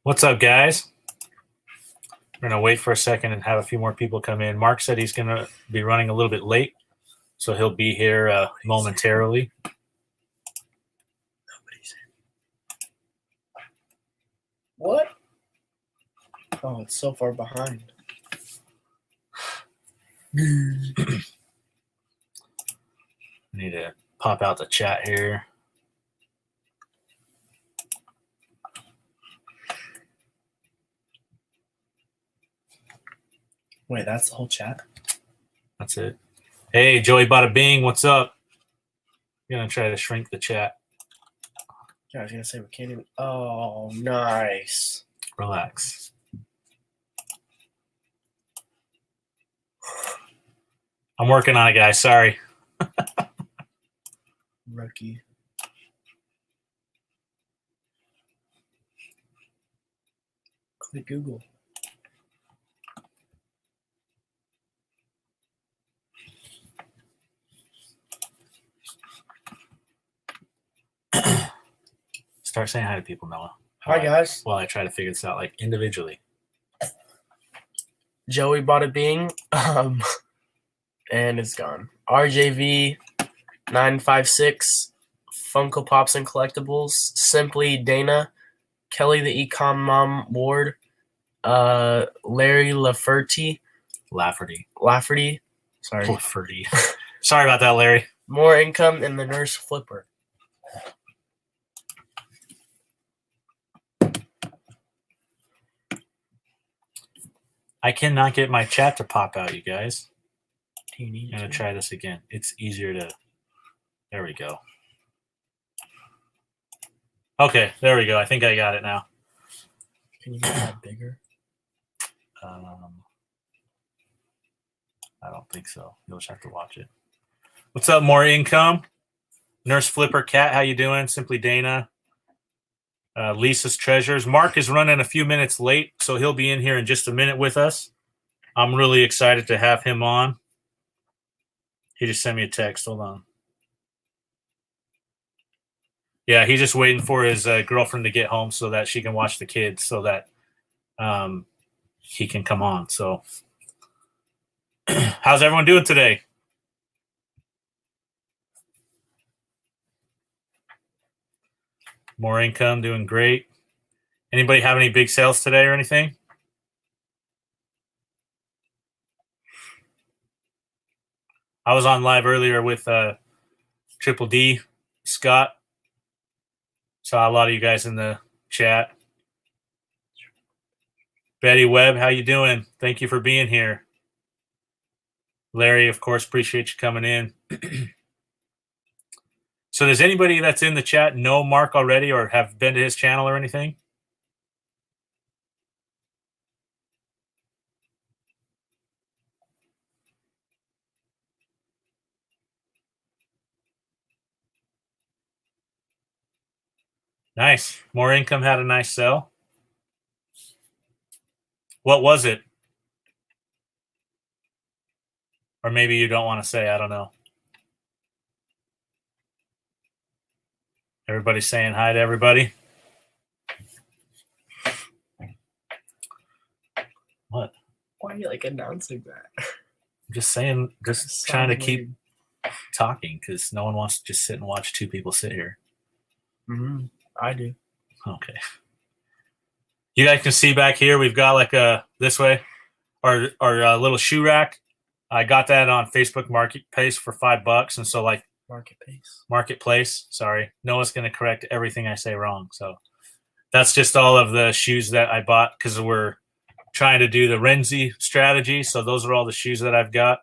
What's up, guys? We're going to wait for a second and have a few more people come in. Mark said he's going to be running a little bit late, so he'll be here momentarily. Nobody's in. What? Oh, it's so far behind. I need to pop out the chat here. Wait, that's the whole chat? That's it. Hey, Joey Bada Bing, what's up? I'm going to try to shrink the chat. Yeah, I was going to say we can't even. Oh, nice. Relax. I'm working on it, guys. Sorry. Rookie. Click Google. Start saying hi to people, Noah. Hi, guys. While I try to figure this out, like, individually. Joey Bada Bing, and it's gone. RJV 956, Funko Pops and Collectibles, Simply Dana, Kelly the Ecom Mom Ward, Larry Lafferty. Sorry. Lafferty. Sorry about that, Larry. More Income, and the Nurse Flipper. I cannot get my chat to pop out, you guys. Do you need I'm going to try this again. It's easier to... There we go. Okay, there we go. I think I got it now. Can you make that bigger? I don't think so. You'll just have to watch it. What's up, More Income? Nurse Flipper Cat, how you doing? Simply Dana. Lisa's Treasures. Mark is running a few minutes late, so he'll be in here in just a minute with us. I'm really excited to have him on. He just sent me a text. Hold on. Yeah, he's just waiting for his girlfriend to get home so that she can watch the kids so that he can come on. So how's everyone doing today? More Income, doing great. Anybody have any big sales today or anything? I was on live earlier with Triple D, Scott. Saw a lot of you guys in the chat. Betty Webb, how you doing? Thank you for being here. Larry, of course, appreciate you coming in. So does anybody that's in the chat know Mark already or have been to his channel or anything? Nice. More Income had a nice sell. What was it? Or maybe you don't want to say. I don't know. Everybody's saying hi to everybody. What? Why are you like announcing that? I'm just saying, just trying to keep talking because no one wants to just sit and watch two people sit here. Mm-hmm. I do. Okay. You guys can see back here, we've got like this way, our little shoe rack. I got that on Facebook Marketplace for $5. And so like Marketplace. Sorry. Noah's going to correct everything I say wrong. So that's just all of the shoes that I bought because we're trying to do the Renzi strategy. So those are all the shoes that I've got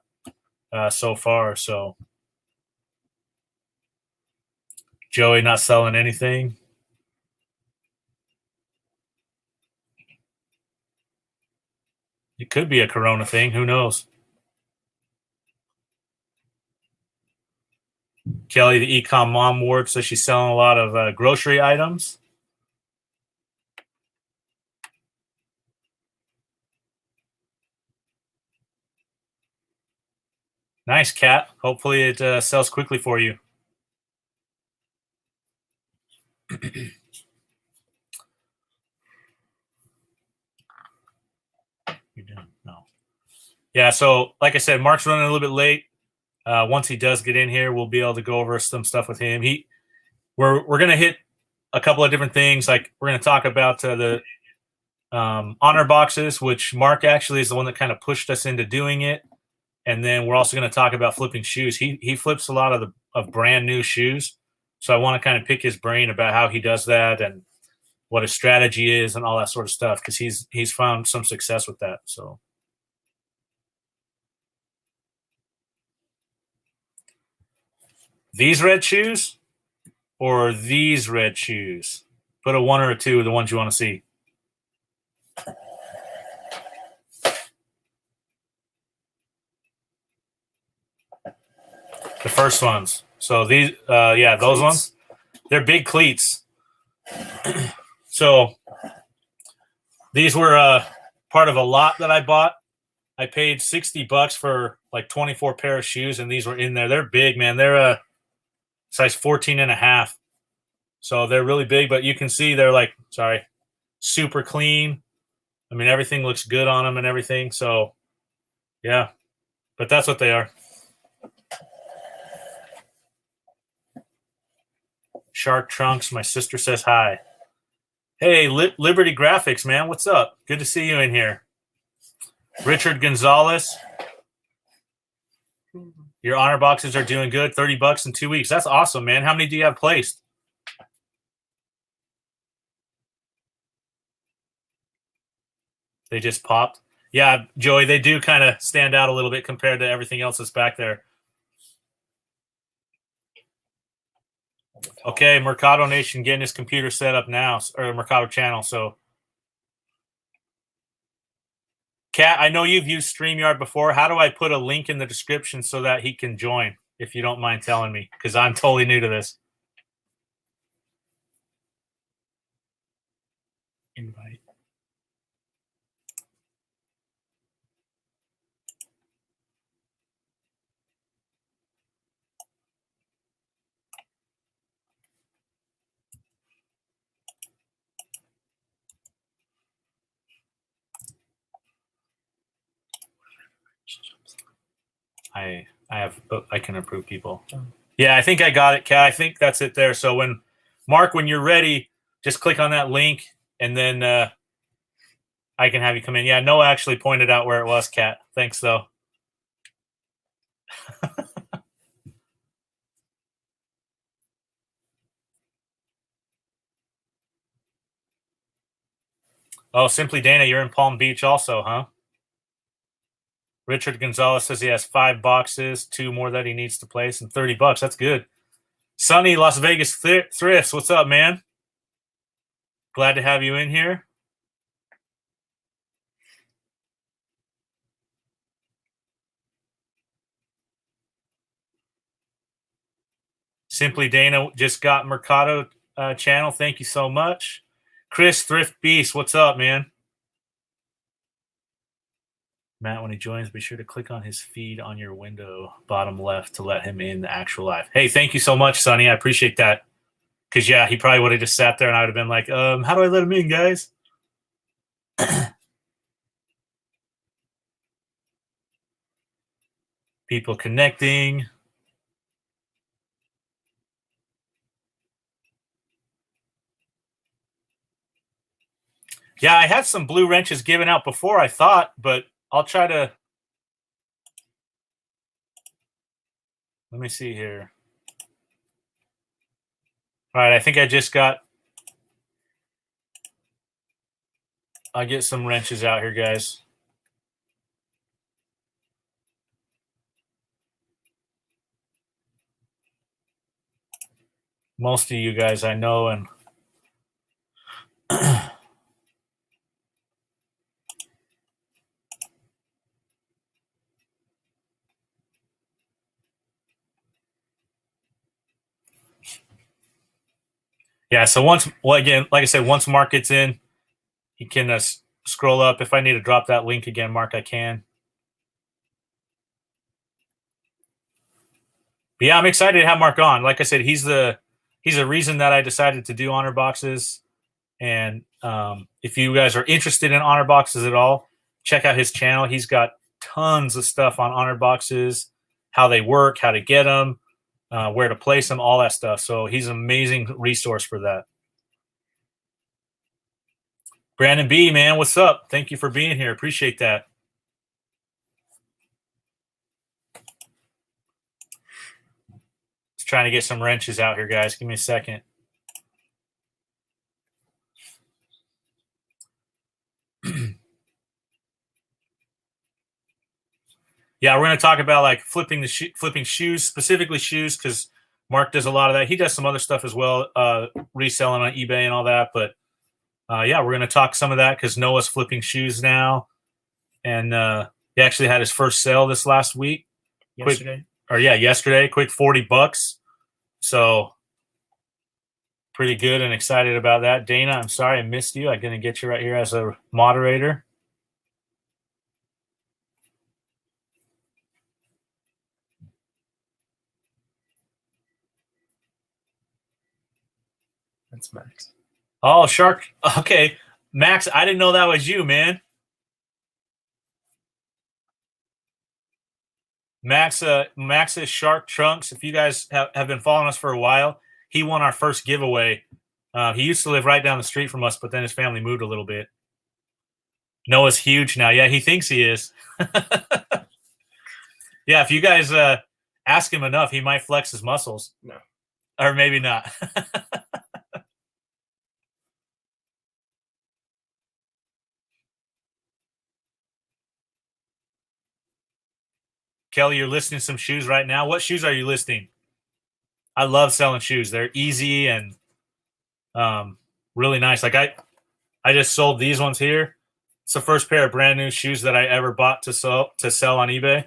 so far. So Joey not selling anything. It could be a Corona thing. Who knows? Kelly, the Ecom Mom Ward, so she's selling a lot of grocery items. Nice, Kat. Hopefully it sells quickly for you. No. Yeah. So, like I said, Mark's running a little bit late. Once he does get in here, we'll be able to go over some stuff with him. We're gonna hit a couple of different things. Like we're gonna talk about the honor boxes, which Mark actually is the one that kind of pushed us into doing it. And then we're also going to talk about flipping shoes. He flips a lot of brand new shoes, so I want to kind of pick his brain about how he does that and what his strategy is and all that sort of stuff, because he's found some success with that. So these red shoes or these red shoes? Put a 1 or a 2, the ones you want to see. The first ones. So these, yeah, those ones. They're big cleats. So these were part of a lot that I bought. I paid $60 for like 24 pair of shoes, and these were in there. They're big, man. They're size 14 and a half. So they're really big, but you can see they're like, super clean. I mean, everything looks good on them and everything. So, yeah. But that's what they are. Shark Trunks, my sister says hi. Hey, Liberty Graphics, man, what's up? Good to see you in here. Richard Gonzalez, your honor boxes are doing good. $30 in 2 weeks. That's awesome, man. How many do you have placed? They just popped. Yeah, Joey, they do kind of stand out a little bit compared to everything else that's back there. Okay, Mercado Nation getting his computer set up now, or Mercado Channel. So, Kat, I know you've used StreamYard before. How do I put a link in the description so that he can join, if you don't mind telling me? Because I'm totally new to this. Invite. I can approve people. Yeah, I think I got it, Kat. I think that's it there. So Mark, when you're ready, just click on that link, and then I can have you come in. Yeah, Noah actually pointed out where it was, Kat. Thanks, though. Oh, Simply Dana, you're in Palm Beach also, huh? Richard Gonzalez says he has 5 boxes, 2 more that he needs to place, and $30. That's good. Sunny, Las Vegas Thrifts, what's up, man? Glad to have you in here. Simply Dana just got Mercado Channel. Thank you so much. Chris Thrift Beast, what's up, man? Matt, when he joins, be sure to click on his feed on your window, bottom left, to let him in the actual live. Hey, thank you so much, Sonny. I appreciate that. Because, yeah, he probably would have just sat there and I would have been like, how do I let him in, guys? People connecting. Yeah, I had some blue wrenches given out before, I thought, but I'll try to. Let me see here. All right, I think I just got. I'll get some wrenches out here, guys. Most of you guys I know, and yeah. So again, like I said, once Mark gets in, he can scroll up. If I need to drop that link again, Mark, I can. But yeah, I'm excited to have Mark on. Like I said, he's a reason that I decided to do honor boxes. And if you guys are interested in honor boxes at all, check out his channel. He's got tons of stuff on honor boxes, how they work, how to get them, where to place them, all that stuff. So he's an amazing resource for that. Brandon B, man, what's up? Thank you for being here. Appreciate that. Just trying to get some wrenches out here, guys. Give me a second. Yeah, we're going to talk about like flipping shoes, specifically shoes, because Mark does a lot of that. He does some other stuff as well, reselling on eBay and all that. But yeah, we're going to talk some of that because Noah's flipping shoes now, and he actually had his first sale this last week. Yesterday. Yesterday. Quick $40. So pretty good and excited about that. Dana, I'm sorry I missed you. I'm going to get you right here as a moderator. That's Max. Oh, Shark. Okay. Max, I didn't know that was you, man. Max's Shark Trunks. If you guys have been following us for a while, he won our first giveaway. He used to live right down the street from us, but then his family moved a little bit. Noah's huge now. Yeah, he thinks he is. Yeah, if you guys ask him enough, he might flex his muscles. No. Or maybe not. Kelly, you're listing some shoes right now. What shoes are you listing? I love selling shoes. They're easy and really nice. Like I just sold these ones here. It's the first pair of brand new shoes that I ever bought to sell on eBay.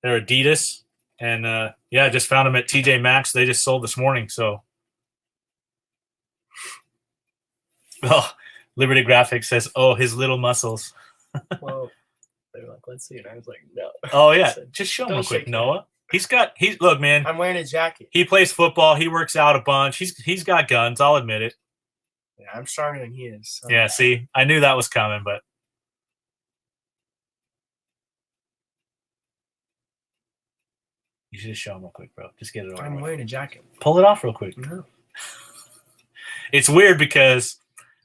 They're Adidas, and yeah, I just found them at TJ Maxx. They just sold this morning. So, oh, Liberty Graphics says, "Oh, his little muscles." Well, they were like, "Let's see," and I was like, "No." Oh yeah, just show him real quick, shake Noah. Look, man. I'm wearing a jacket. He plays football. He works out a bunch. He's got guns. I'll admit it. Yeah, I'm stronger than he is. So. Yeah, see, I knew that was coming, but you should just show him real quick, bro. Just get it over. I'm wearing a jacket. Pull it off real quick. No. It's weird because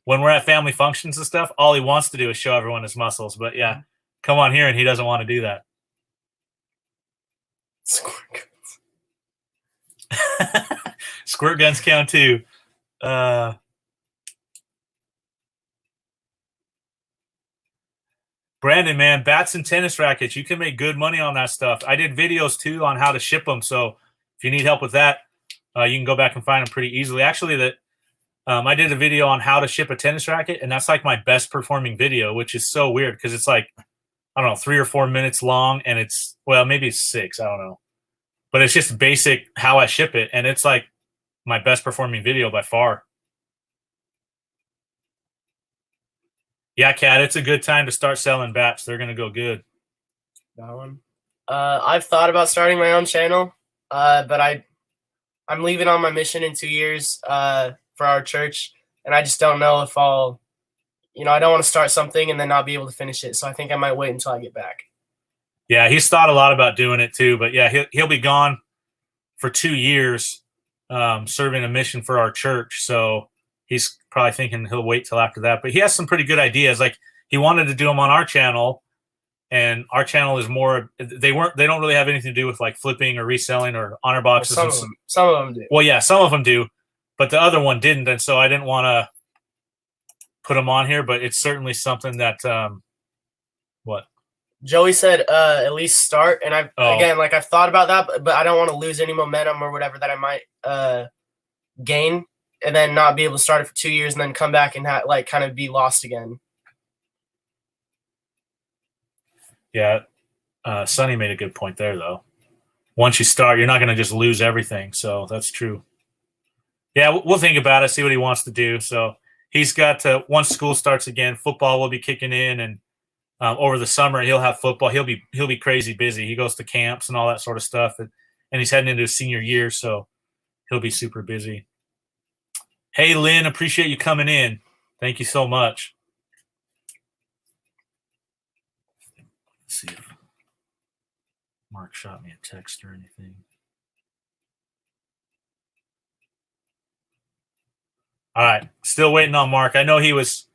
when we're at family functions and stuff, all he wants to do is show everyone his muscles. But yeah, come on here, and he doesn't want to do that. Squirt guns. Squirt guns count too. Brandon, man, bats and tennis rackets. You can make good money on that stuff. I did videos too on how to ship them. So if you need help with that, you can go back and find them pretty easily. Actually, I did a video on how to ship a tennis racket, and that's like my best performing video, which is so weird because it's like, I don't know, 3 or 4 minutes long, and it's, well, maybe it's 6. I don't know. But it's just basic how I ship it, and it's like my best performing video by far. Yeah, Kat, it's a good time to start selling bats. They're going to go good. That one. I've thought about starting my own channel, but I'm leaving on my mission in 2 years for our church, and I just don't know if I'll, I don't want to start something and then not be able to finish it. So I think I might wait until I get back. Yeah, he's thought a lot about doing it too, but yeah, he'll be gone for 2 years serving a mission for our church. So he's probably thinking he'll wait till after that. But he has some pretty good ideas. Like he wanted to do them on our channel, and our channel is more. They don't really have anything to do with like flipping or reselling or honor boxes. Well, some of them do. Well, yeah, some of them do, but the other one didn't, and so I didn't want to put them on here. But it's certainly something that what. Joey said at least start, and I've thought about that, but I don't want to lose any momentum or whatever that I might gain, and then not be able to start it for 2 years and then come back and kind of be lost again. Yeah, Sonny made a good point there, though. Once you start, you're not going to just lose everything, so that's true. Yeah, we'll think about it, see what he wants to do. So he's got to, once school starts again, football will be kicking in, and over the summer he'll have football. He'll be crazy busy. He goes to camps and all that sort of stuff, and he's heading into his senior year, so he'll be super busy. Hey, Lynn, appreciate you coming in. Thank you so much. see if Mark shot me a text or anything. All right. Still waiting on Mark. I know he was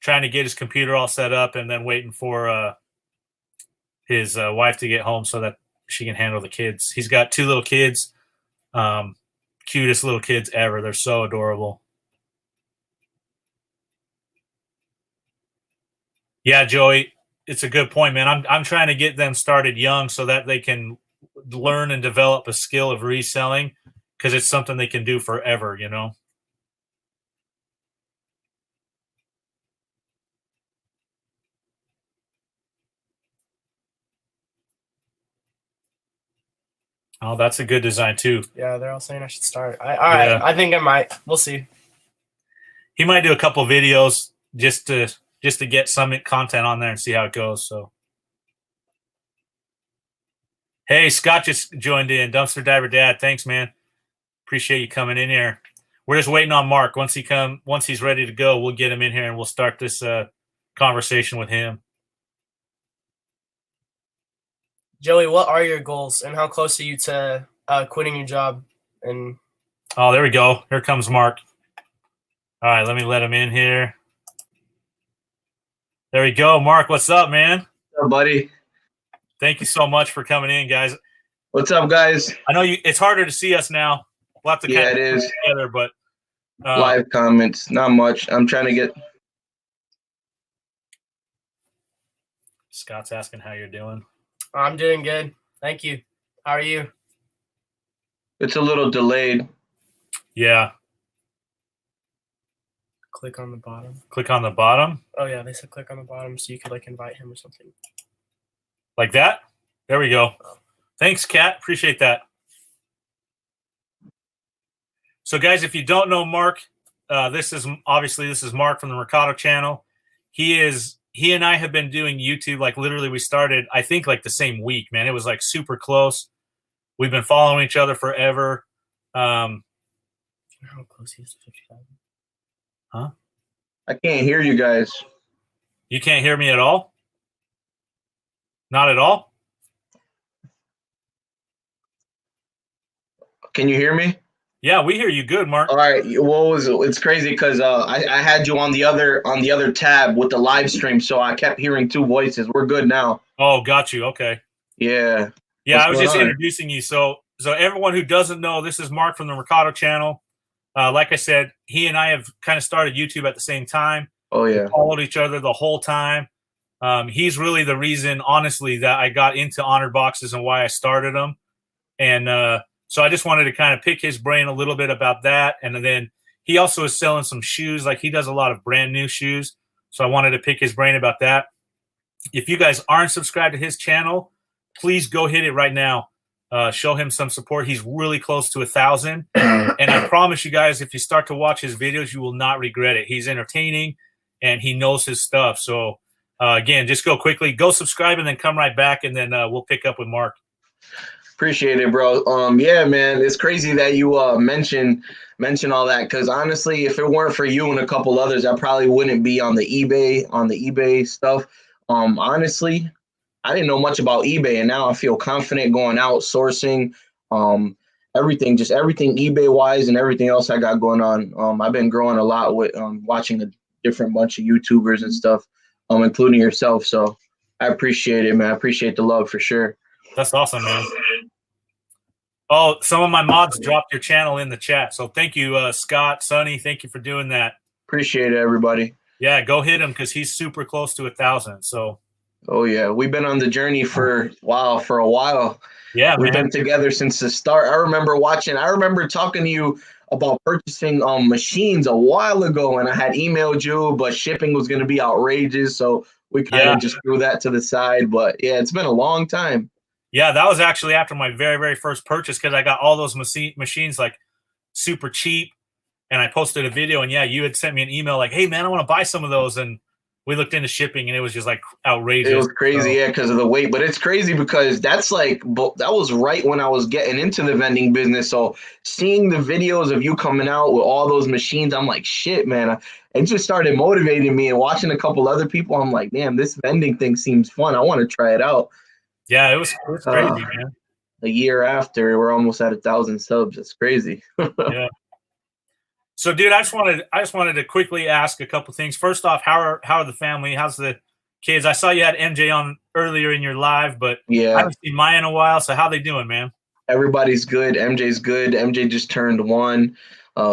trying to get his computer all set up and then waiting for his wife to get home so that she can handle the kids. He's got 2 little kids. Cutest little kids ever. They're so adorable. Yeah, Joey, it's a good point, man. I'm trying to get them started young so that they can learn and develop a skill of reselling because it's something they can do forever, you know? Oh, that's a good design too. Yeah, they're all saying I should start. All right, I think I might. We'll see. He might do a couple videos just to get some content on there and see how it goes. So, hey, Scott just joined in. Dumpster Diver Dad, thanks, man. Appreciate you coming in here. We're just waiting on Mark. Once he's ready to go, we'll get him in here and we'll start this conversation with him. Joey, what are your goals and how close are you to quitting your job? And oh, there we go. Here comes Mark. All right, let me let him in here. There we go. Mark, what's up, man? What's up, buddy? Thank you so much for coming in, guys. What's up, guys? I know it's harder to see us now. We'll have to kind of it is together, but live comments, not much. I'm trying to get. Scott's asking how you're doing. I'm doing good. Thank you. How are you? It's a little delayed. Yeah. Click on the bottom. Click on the bottom. Oh yeah, they said click on the bottom so you could like invite him or something. Like that? There we go. Thanks, Kat. Appreciate that. So, guys, if you don't know Mark, this is Mark from the Mercado Channel. He and I have been doing YouTube, like literally we started, I think like the same week, man. It was like super close. We've been following each other forever. How close he is to 50,000? Huh? I can't hear you guys. You can't hear me at all? Not at all? Can you hear me? Yeah, we hear you good, Mark. All right. It's crazy because I had you on the other tab with the live stream, so I kept hearing 2 voices. We're good now. Oh, got you. Okay. Yeah. Yeah, I was just introducing you. So everyone who doesn't know, this is Mark from the Mercado Channel. Like I said, he and I have kind of started YouTube at the same time. Oh yeah. We followed each other the whole time. He's really the reason, honestly, that I got into honored boxes and why I started them. And so I just wanted to kind of pick his brain a little bit about that. And then he also is selling some shoes. Like he does a lot of brand new shoes. So I wanted to pick his brain about that. If you guys aren't subscribed to his channel, please go hit it right now. Show him some support. He's really close to 1,000. And I promise you guys, if you start to watch his videos, you will not regret it. He's entertaining and he knows his stuff. So again, just go quickly, go subscribe and then come right back. And then we'll pick up with Mark. Appreciate it, bro. Yeah, man, it's crazy that you mention all that because honestly, if it weren't for you and a couple others, I probably wouldn't be on the eBay stuff. Honestly, I didn't know much about eBay, and now I feel confident going out sourcing, everything eBay wise and everything else I got going on. I've been growing a lot with watching a different bunch of YouTubers and stuff, including yourself. So I appreciate it, man. I appreciate the love for sure. That's awesome, man. Oh, some of my mods dropped your channel in the chat. So thank you, Scott, Sonny. Thank you for doing that. Appreciate it, everybody. Yeah, go hit him because he's super close to 1,000. So. Oh yeah, we've been on the journey for a while. Yeah, we've been together since the start. I remember talking to you about purchasing machines a while ago, and I had emailed you, but shipping was going to be outrageous, so we kind of just threw that to the side. But yeah, it's been a long time. Yeah, that was actually after my very, very first purchase because I got all those machines like super cheap, and I posted a video, and yeah, you had sent me an email like, "Hey man, I want to buy some of those," and we looked into shipping and it was just like It outrageous. was crazy, So, yeah, because of the weight. But it's crazy because that was right when I was getting into the vending business. So seeing the videos of you coming out with all those machines, I'm like, shit, man. It just started motivating me. And watching a couple other people, I'm like, damn, this vending thing seems fun. I want to try it out. yeah, it was crazy, man. A year after, we're almost at 1,000 subs. It's crazy. Yeah. So, dude, I just wanted to quickly ask a couple things. First off, how are the family? How's the kids? I saw you had MJ on earlier in your live, but I Yeah, haven't seen Maya in a while. So, how they doing, man? everybody's good. MJ's good. MJ just turned 1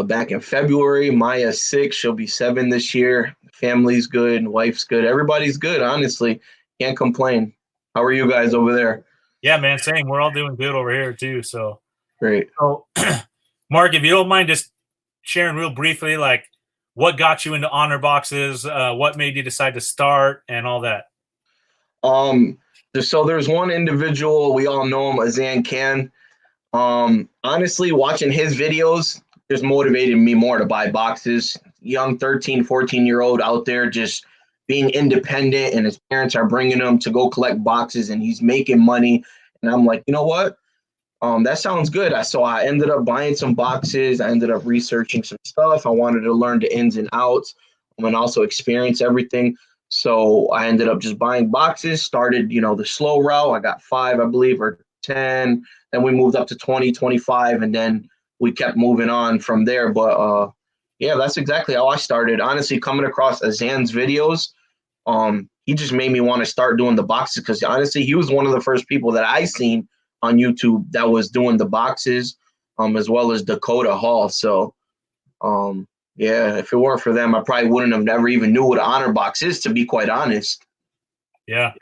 back in February. Maya's 6. She'll be 7 this year. Family's good. Wife's good. Everybody's good, honestly. Can't complain. How are you guys over there? Yeah, man, same. We're all doing good over here too. So, Great. Mark, if you don't mind just sharing real briefly, like what got you into honor boxes, what made you decide to start, and all that. So there's one individual, we all know him, Azan Khan. Honestly, watching his videos just motivated me more to buy boxes. Young 13, 14-year-old out there just being independent, and his parents are bringing him to go collect boxes, and he's making money. And I'm like, you know what? That sounds good. So I ended up buying some boxes. I ended up researching some stuff. I wanted to learn the ins and outs and also experience everything. So I ended up just buying boxes, started, the slow route. I got 5, I believe, or 10. Then we moved up to 20, 25, and then we kept moving on from there. But yeah, that's exactly how I started. Honestly, coming across Azan's videos, he just made me want to start doing the boxes because honestly, he was one of the first people that I seen on YouTube that was doing the boxes, as well as Dakota Hall. So, yeah, if it weren't for them, I probably wouldn't have never even knew what an honor box is, to be quite honest. Yeah.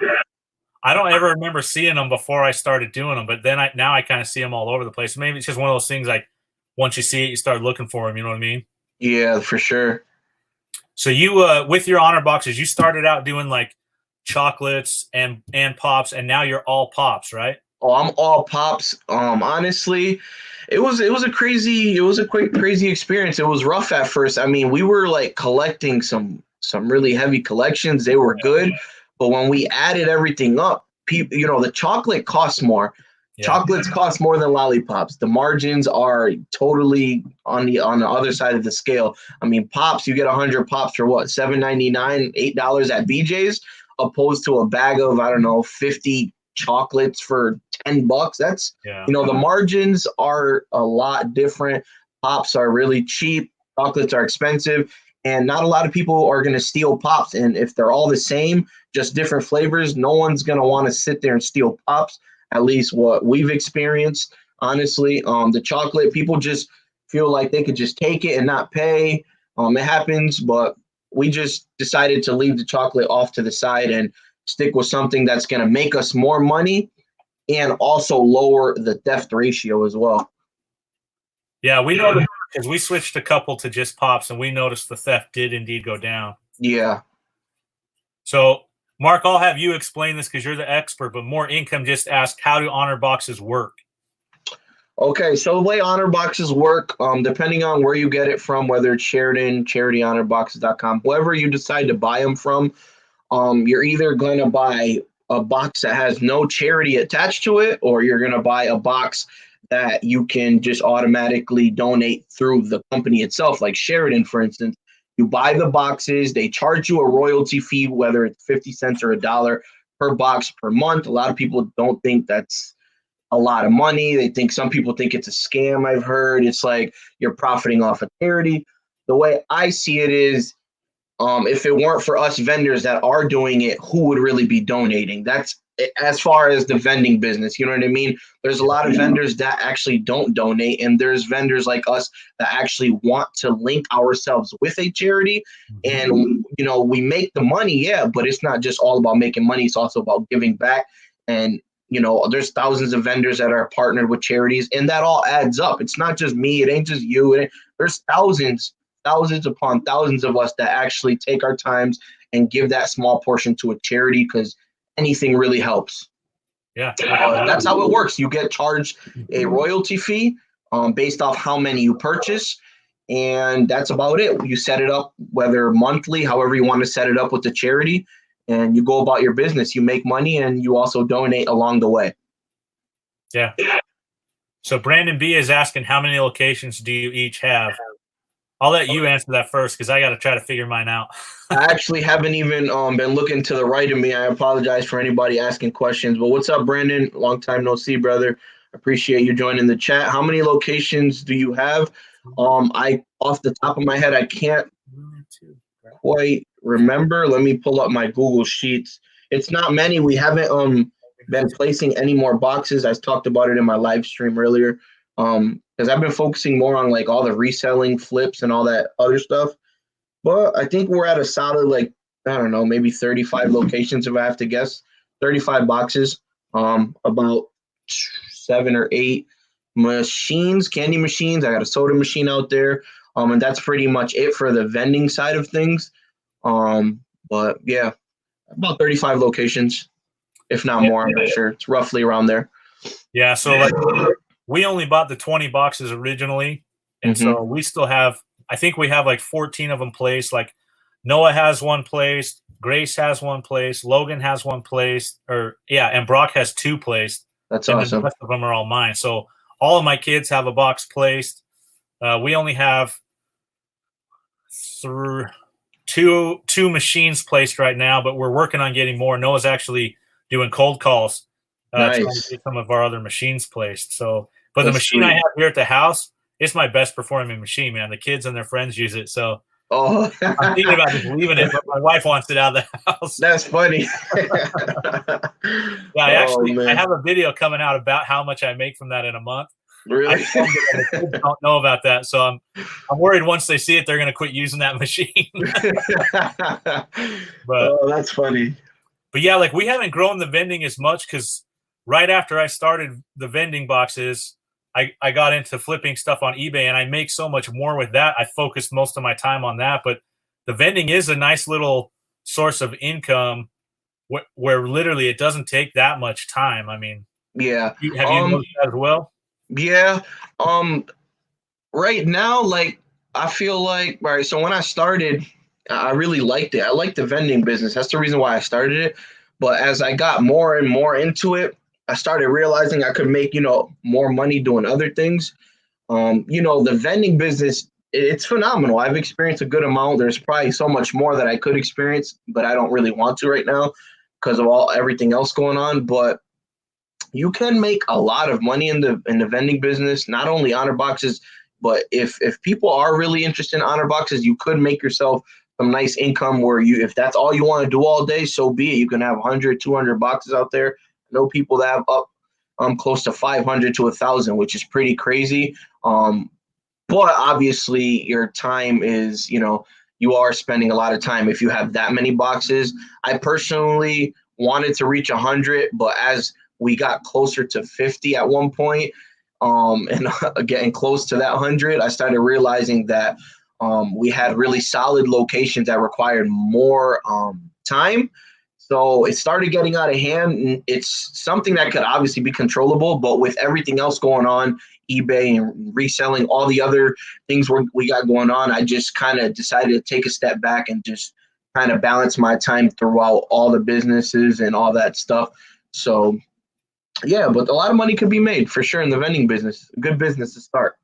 I don't ever remember seeing them before I started doing them, but then now I kind of see them all over the place. Maybe it's just one of those things like once you see it, you start looking for them. You know what I mean? Yeah, for sure. So you, with your honor boxes, you started out doing like chocolates and pops, and now you're all pops, right? Oh, I'm all pops. Honestly, it was a quick crazy experience. It was rough at first. I mean, we were like collecting some really heavy collections. They were good, but when we added everything up, people, the chocolate costs more. Yeah. Chocolates cost more than lollipops. The margins are totally on the other side of the scale. I mean, pops, you get 100 pops for what, $7.99, $8 at BJ's, opposed to a bag of, I don't know, 50 chocolates for $10. That's, the margins are a lot different. Pops are really cheap. Chocolates are expensive. And not a lot of people are going to steal pops. And if they're all the same, just different flavors, no one's going to want to sit there and steal pops. At least what we've experienced, honestly. The chocolate, people just feel like they could just take it and not pay. It happens, but we just decided to leave the chocolate off to the side and stick with something that's going to make us more money and also lower the theft ratio as well. Yeah, we noticed because we switched a couple to just pops, and we noticed the theft did indeed go down. Yeah. So, Mark, I'll have you explain this because you're the expert, but More Income just asked, how do honor boxes work? Okay, so the way honor boxes work, depending on where you get it from, whether it's Sheridan, charityhonorboxes.com, whoever you decide to buy them from, you're either going to buy a box that has no charity attached to it, or you're going to buy a box that you can just automatically donate through the company itself, like Sheridan, for instance. You buy the boxes, they charge you a royalty fee, whether it's 50 cents or $1 per box per month. A lot of people don't think that's a lot of money. Some people think it's a scam. I've heard it's like you're profiting off of charity. The way I see it is, if it weren't for us vendors that are doing it, who would really be donating? That's as far as the vending business, you know what I mean? There's a lot of vendors that actually don't donate, and there's vendors like us that actually want to link ourselves with a charity. And, we make the money, yeah, but it's not just all about making money. It's also about giving back. And, there's thousands of vendors that are partnered with charities, and that all adds up. It's not just me. It ain't just you. There's thousands upon thousands of us that actually take our times and give that small portion to a charity because anything really helps. Yeah. That's how it works. You get charged a royalty fee based off how many you purchase. and that's about it. You set it up, whether monthly, however you want to set it up with the charity, and you go about your business. You make money, and you also donate along the way. Yeah. So Brandon B is asking, how many locations do you each have? I'll let you answer that first because I got to try to figure mine out. I actually haven't even been looking to the right of me. I apologize for anybody asking questions. But what's up, Brandon? Long time no see, brother. Appreciate you joining the chat. How many locations do you have? I off the top of my head, I can't quite remember. Let me pull up my Google Sheets. It's not many. We haven't been placing any more boxes. I talked about it in my live stream earlier. Because I've been focusing more on like all the reselling, flips, and all that other stuff. But I think we're at a solid, like, I don't know, maybe 35 locations if I have to guess. 35 boxes, about 7 or 8 machines, candy machines. I got a soda machine out there. And that's pretty much it for the vending side of things. But yeah, about 35 locations, if not more, I'm not sure. It's roughly around there. Yeah, so like we only bought the 20 boxes originally. And so we still have, I think we have like 14 of them placed. Like Noah has one placed, Grace has one placed, Logan has one placed, and Brock has 2 placed. That's and awesome. The rest of them are all mine. So all of my kids have a box placed. We only have two machines placed right now, but we're working on getting more. Noah's actually doing cold calls, trying to get some of our other machines placed. So, but the machine I have here at the house, it's my best performing machine, man. The kids and their friends use it. So I'm thinking about just leaving it, but my wife wants it out of the house. That's funny. I have a video coming out about how much I make from that in a month. Really? The kids don't know about that. So I'm worried once they see it, they're going to quit using that machine. But that's funny. But yeah, like we haven't grown the vending as much because right after I started the vending boxes, I got into flipping stuff on eBay, and I make so much more with that. I focused most of my time on that. But the vending is a nice little source of income where literally it doesn't take that much time. I mean, yeah. Have you noticed that as well? Yeah. Right now, like, I feel like, all right, so when I started, I really liked it. I liked the vending business. That's the reason why I started it. But as I got more and more into it, I started realizing I could make, more money doing other things. The vending business, it's phenomenal. I've experienced a good amount. There's probably so much more that I could experience, but I don't really want to right now because of everything else going on. But you can make a lot of money in the vending business, not only honor boxes, but if people are really interested in honor boxes, you could make yourself some nice income where if that's all you want to do all day, so be it. You can have 100, 200 boxes out there. I know people that have up close to 500 to 1,000, which is pretty crazy. But obviously your time is, you are spending a lot of time if you have that many boxes. I personally wanted to reach 100, but as we got closer to 50 at one point, and getting close to that 100, I started realizing that we had really solid locations that required more time. So it started getting out of hand. And it's something that could obviously be controllable, but with everything else going on, eBay and reselling, all the other things we got going on, I just kind of decided to take a step back and just kind of balance my time throughout all the businesses and all that stuff. So yeah, but a lot of money could be made for sure in the vending business. A good business to start.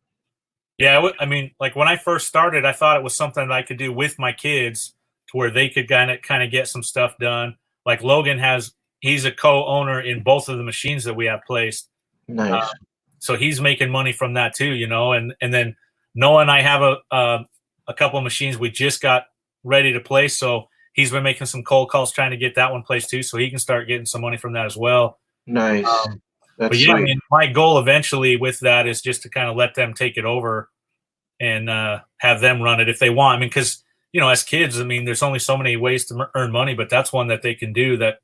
Yeah, I mean, like when I first started, I thought it was something that I could do with my kids to where they could kind of get some stuff done. Like Logan he's a co-owner in both of the machines that we have placed. Nice. So he's making money from that too, and then Noah and I have a couple of machines we just got ready to place. So he's been making some cold calls trying to get that one placed too, so he can start getting some money from that as well. Nice. But yeah, I mean, my goal eventually with that is just to kind of let them take it over and have them run it if they want. I mean, because, as kids, I mean, there's only so many ways to earn money, but that's one that they can do that,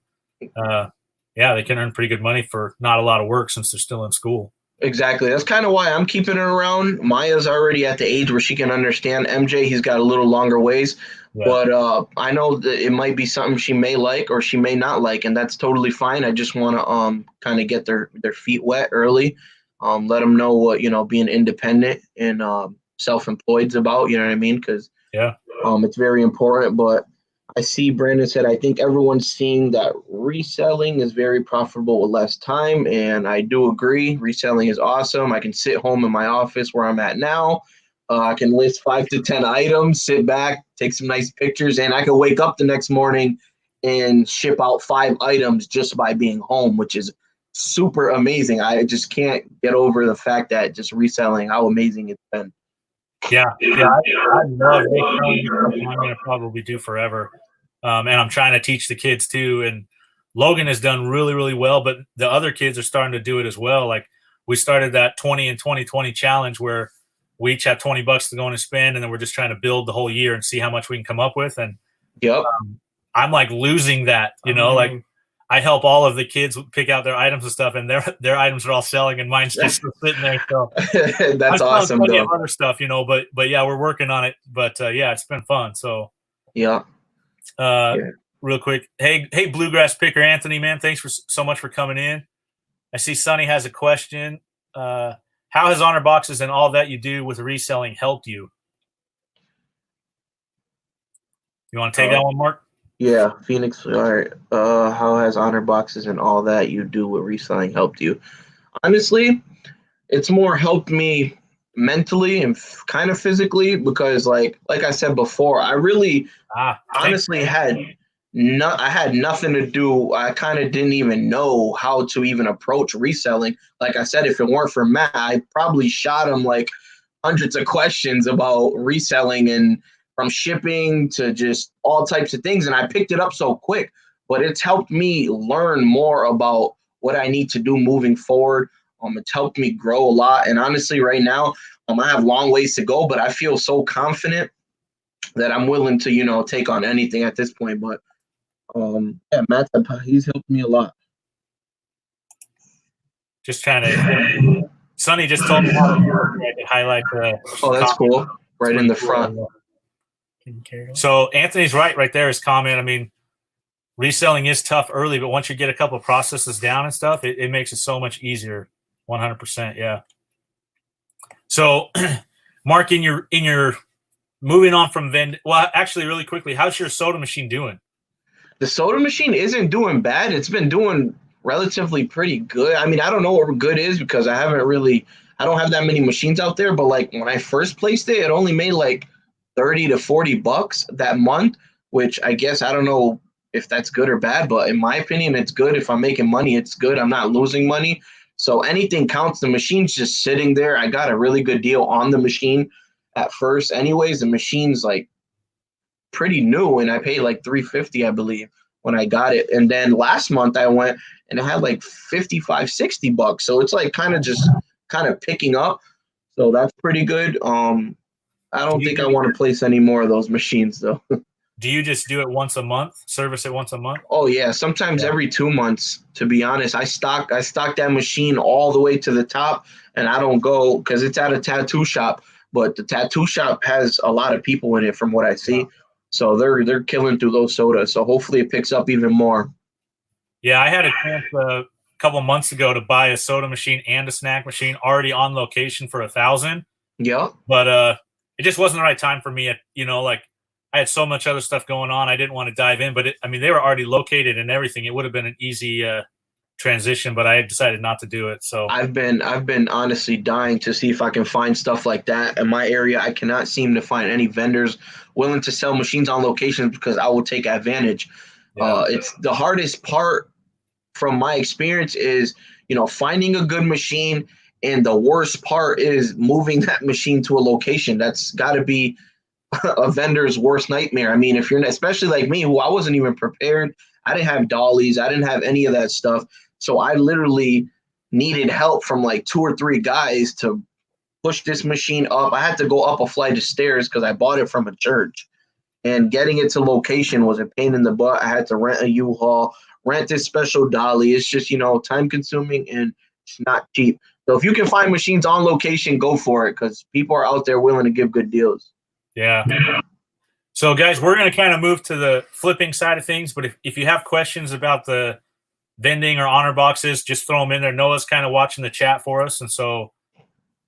they can earn pretty good money for not a lot of work since they're still in school. Exactly. That's kind of why I'm keeping it around. Maya's already at the age where she can understand. MJ, he's got a little longer ways. Yeah. But I know that it might be something she may like or she may not like, and that's totally fine. I just want to kind of get their feet wet early, let them know what, being independent and self-employed's about. You know what I mean? Because Yeah. it's very important. But I see Brandon said, I think everyone's seeing that reselling is very profitable with less time. And I do agree. Reselling is awesome. I can sit home in my office where I'm at now. I can list 5 to 10 items, sit back, take some nice pictures, and I can wake up the next morning and ship out 5 items just by being home, which is super amazing. I just can't get over the fact that just reselling, how amazing it's been. Yeah. I love reselling. It's something I'm going to probably do forever. And I'm trying to teach the kids too. And Logan has done really, really well, but the other kids are starting to do it as well. Like we started that 20 and 2020 challenge where we each have $20 to go and spend, and then we're just trying to build the whole year and see how much we can come up with. And I'm like losing that, like I help all of the kids pick out their items and stuff, and their items are all selling, and mine's just still sitting there. So that's awesome, plenty though. of other stuff, but yeah, we're working on it. But yeah, it's been fun. So real quick, hey, Bluegrass Picker Anthony, man, thanks so much for coming in. I see Sonny has a question. How has honor boxes and all that you do with reselling helped you? You want to take that one, Mark? Yeah, Phoenix. All right. How has honor boxes and all that you do with reselling helped you? Honestly, it's more helped me mentally and kind of physically because, like I said before, I really honestly had nothing to do. I kind of didn't even know how to even approach reselling. Like I said, if it weren't for Matt, I probably shot him like hundreds of questions about reselling and from shipping to just all types of things. And I picked it up so quick, but it's helped me learn more about what I need to do moving forward. It's helped me grow a lot. And honestly, right now, I have long ways to go, but I feel so confident that I'm willing to, take on anything at this point. But Matt, he's helped me a lot. Just trying to. Sonny just told me how to do it. I could highlight the. Oh, that's cool. Right in the front. So Anthony's right there. His comment. I mean, reselling is tough early, but once you get a couple of processes down and stuff, it makes it so much easier. 100%. Yeah. So, Mark, in your moving on from well, actually, really quickly, how's your soda machine doing? The soda machine isn't doing bad. It's been doing relatively pretty good. I mean, I don't know what good is because I don't have that many machines out there. But like when I first placed it, it only made like $30 to $40 that month, which I guess I don't know if that's good or bad, but in my opinion, it's good. If I'm making money, it's good. I'm not losing money. So anything counts. The machine's just sitting there. I got a really good deal on the machine at first. Anyways, the machine's like pretty new and I paid like $350, I believe, when I got it. And then last month I went and it had like $55-$60. So it's like kind of picking up. So that's pretty good. I don't think I want to place any more of those machines though. Do you just do it once a month? Service it once a month? Oh yeah, sometimes every 2 months. To be honest, I stock that machine all the way to the top, and I don't go because it's at a tattoo shop. But the tattoo shop has a lot of people in it, from what I see. So they're killing through those sodas. So hopefully it picks up even more. Yeah, I had a chance a couple months ago to buy a soda machine and a snack machine already on location for $1,000. Yeah, but it just wasn't the right time for me. Like I had so much other stuff going on. I didn't want to dive in, but they were already located and everything. It would have been an easy transition, but I decided not to do it. So I've been honestly dying to see if I can find stuff like that in my area. I cannot seem to find any vendors willing to sell machines on locations because I will take advantage. Yeah. It's the hardest part from my experience is, finding a good machine. And the worst part is moving that machine to a location. That's got to be a vendor's worst nightmare. I mean, if you're especially like me, who I wasn't even prepared. I didn't have dollies. I didn't have any of that stuff. So I literally needed help from like 2 or 3 guys to push this machine up. I had to go up a flight of stairs because I bought it from a church. And getting it to location was a pain in the butt. I had to rent a U-Haul, rent this special dolly. It's just, time consuming and it's not cheap. So if you can find machines on location, go for it because people are out there willing to give good deals. Yeah. So, guys, we're going to kind of move to the flipping side of things. But if you have questions about the vending or honor boxes, just throw them in there. Noah's kind of watching the chat for us. And so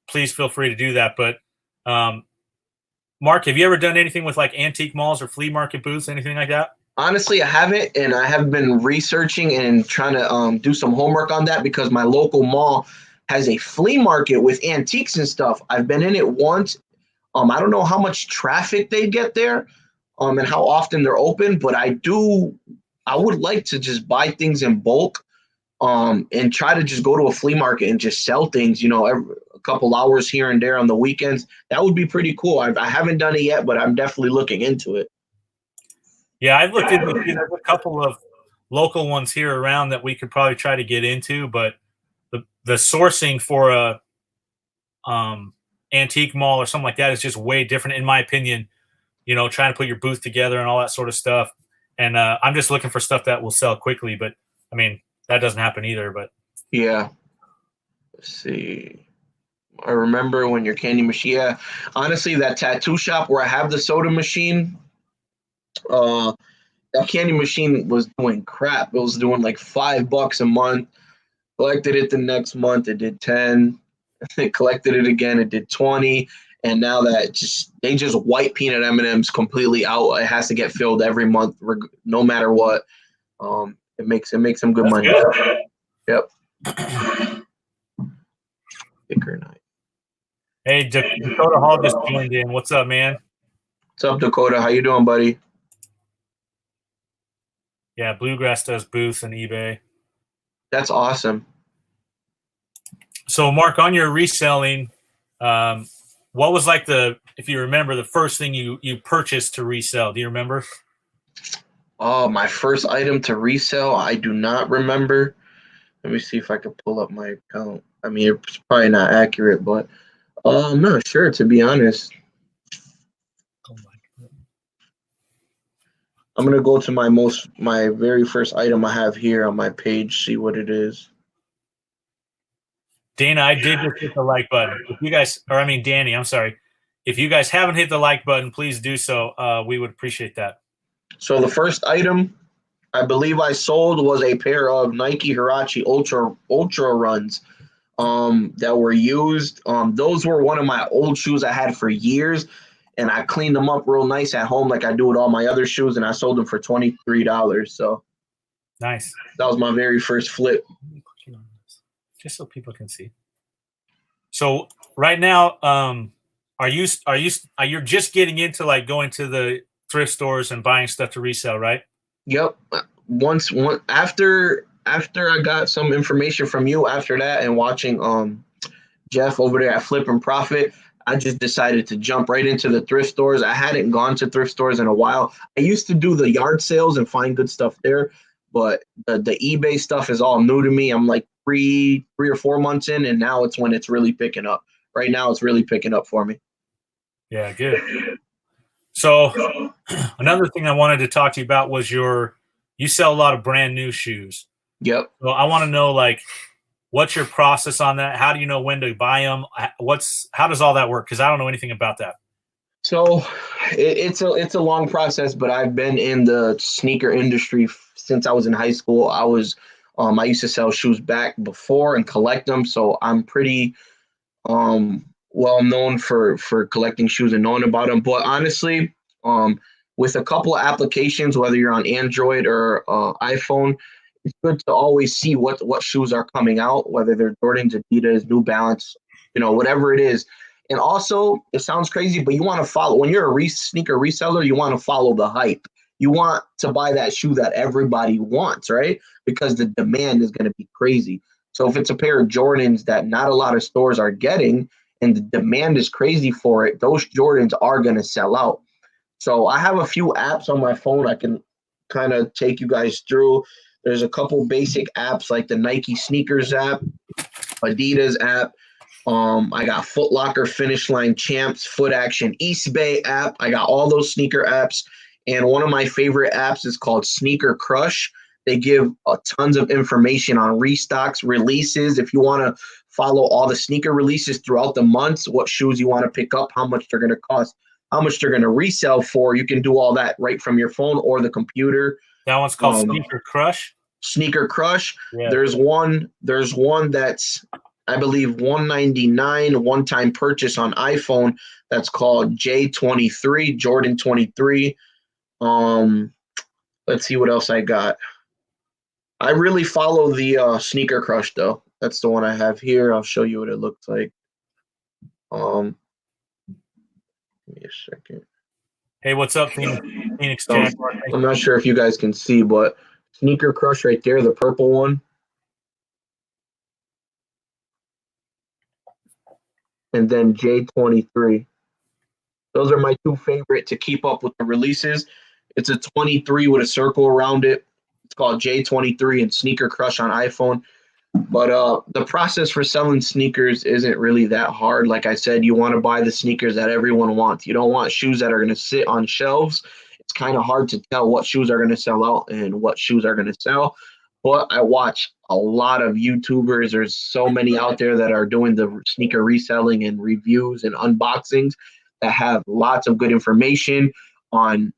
please feel free to do that. But Mark, have you ever done anything with like antique malls or flea market booths, anything like that? Honestly, I haven't, and I have been researching and trying to do some homework on that because my local mall has a flea market with antiques and stuff. I've been in it once. I don't know how much traffic they get there, and how often they're open, but I would like to just buy things in bulk, and try to just go to a flea market and just sell things, a couple hours here and there on the weekends. That would be pretty cool. I haven't done it yet, but I'm definitely looking into it. Yeah, I've looked into there's a couple of local ones here around that we could probably try to get into, but the sourcing for a antique mall or something like that is just way different, in my opinion. Trying to put your booth together and all that sort of stuff. And I'm just looking for stuff that will sell quickly, but I mean that doesn't happen either. But Yeah. Let's see. I remember when your candy machine. Yeah, honestly, that tattoo shop where I have the soda machine, that candy machine was doing crap. It was doing like $5 a month. Collected it the next month, it did 10. Collected it again, it did 20. And now that they just wipe peanut M&Ms completely out. It has to get filled every month, no matter what. It makes them good money. Good. Yep. Thicker night. Hey, Dakota Hall just joined in. What's up, man? What's up, Dakota? How you doing, buddy? Yeah, Bluegrass does booths and eBay. That's awesome. So, Mark, on your reselling, what was like if you remember, the first thing you purchased to resell? Do you remember? Oh, my first item to resell, I do not remember. Let me see if I can pull up my account. I mean, it's probably not accurate, but I'm not sure, to be honest. Oh my God. I'm gonna go to my very first item I have here on my page, see what it is. Dana, I did just hit the like button. If you guys, Danny, I'm sorry. If you guys haven't hit the like button, please do so. We would appreciate that. So the first item I believe I sold was a pair of Nike Huarache Ultra runs that were used. Those were one of my old shoes I had for years, and I cleaned them up real nice at home like I do with all my other shoes, and I sold them for $23. So nice. That was my very first flip. Just so people can see. So right now, are you just getting into like going to the thrift stores and buying stuff to resell, right? Yep. After I got some information from you after that and watching Jeff over there at Flip and Profit, I just decided to jump right into the thrift stores. I hadn't gone to thrift stores in a while. I used to do the yard sales and find good stuff there, but the eBay stuff is all new to me. I'm like three or 4 months in, and now it's when it's really picking up. Right now, it's really picking up for me. Yeah, good. So another thing I wanted to talk to you about was you sell a lot of brand new shoes. Yep. So I want to know, like, what's your process on that? How do you know when to buy them? How does all that work? Because I don't know anything about that. So it's a long process, but I've been in the sneaker industry since I was in high school. I used to sell shoes back before and collect them, so I'm pretty well known for collecting shoes and knowing about them. But honestly, with a couple of applications, whether you're on Android or iPhone, it's good to always see what shoes are coming out, whether they're Jordans, Adidas, New Balance, whatever it is. And also, it sounds crazy, but you want to follow. When you're a sneaker reseller, you want to follow the hype. You want to buy that shoe that everybody wants, right? Because the demand is going to be crazy. So if it's a pair of Jordans that not a lot of stores are getting and the demand is crazy for it, those Jordans are going to sell out. So I have a few apps on my phone I can kind of take you guys through. There's a couple basic apps like the Nike Sneakers app, Adidas app. I got Foot Locker, Finish Line, Champs, Foot Action, East Bay app. I got all those sneaker apps. And one of my favorite apps is called Sneaker Crush. They give tons of information on restocks, releases. If you want to follow all the sneaker releases throughout the months, what shoes you want to pick up, how much they're going to cost, how much they're going to resell for. You can do all that right from your phone or the computer. That one's called Sneaker Crush. Sneaker Crush. Yeah. There's one that's I believe, $199 one-time purchase on iPhone. That's called J23, Jordan 23. Let's see what else I got. I really follow the Sneaker Crush though. That's the one I have here. I'll show you what it looks like. Give me a second. Hey, what's up, Phoenix So, Jaguar? I'm not sure if you guys can see, but Sneaker Crush right there, the purple one. And then J23. Those are my two favorite to keep up with the releases. It's a 23 with a circle around it. It's called J23 and Sneaker Crush on iPhone. But the process for selling sneakers isn't really that hard. Like I said, you want to buy the sneakers that everyone wants. You don't want shoes that are going to sit on shelves. It's kind of hard to tell what shoes are going to sell out and what shoes are going to sell. But I watch a lot of YouTubers. There's so many out there that are doing the sneaker reselling and reviews and unboxings that have lots of good information on,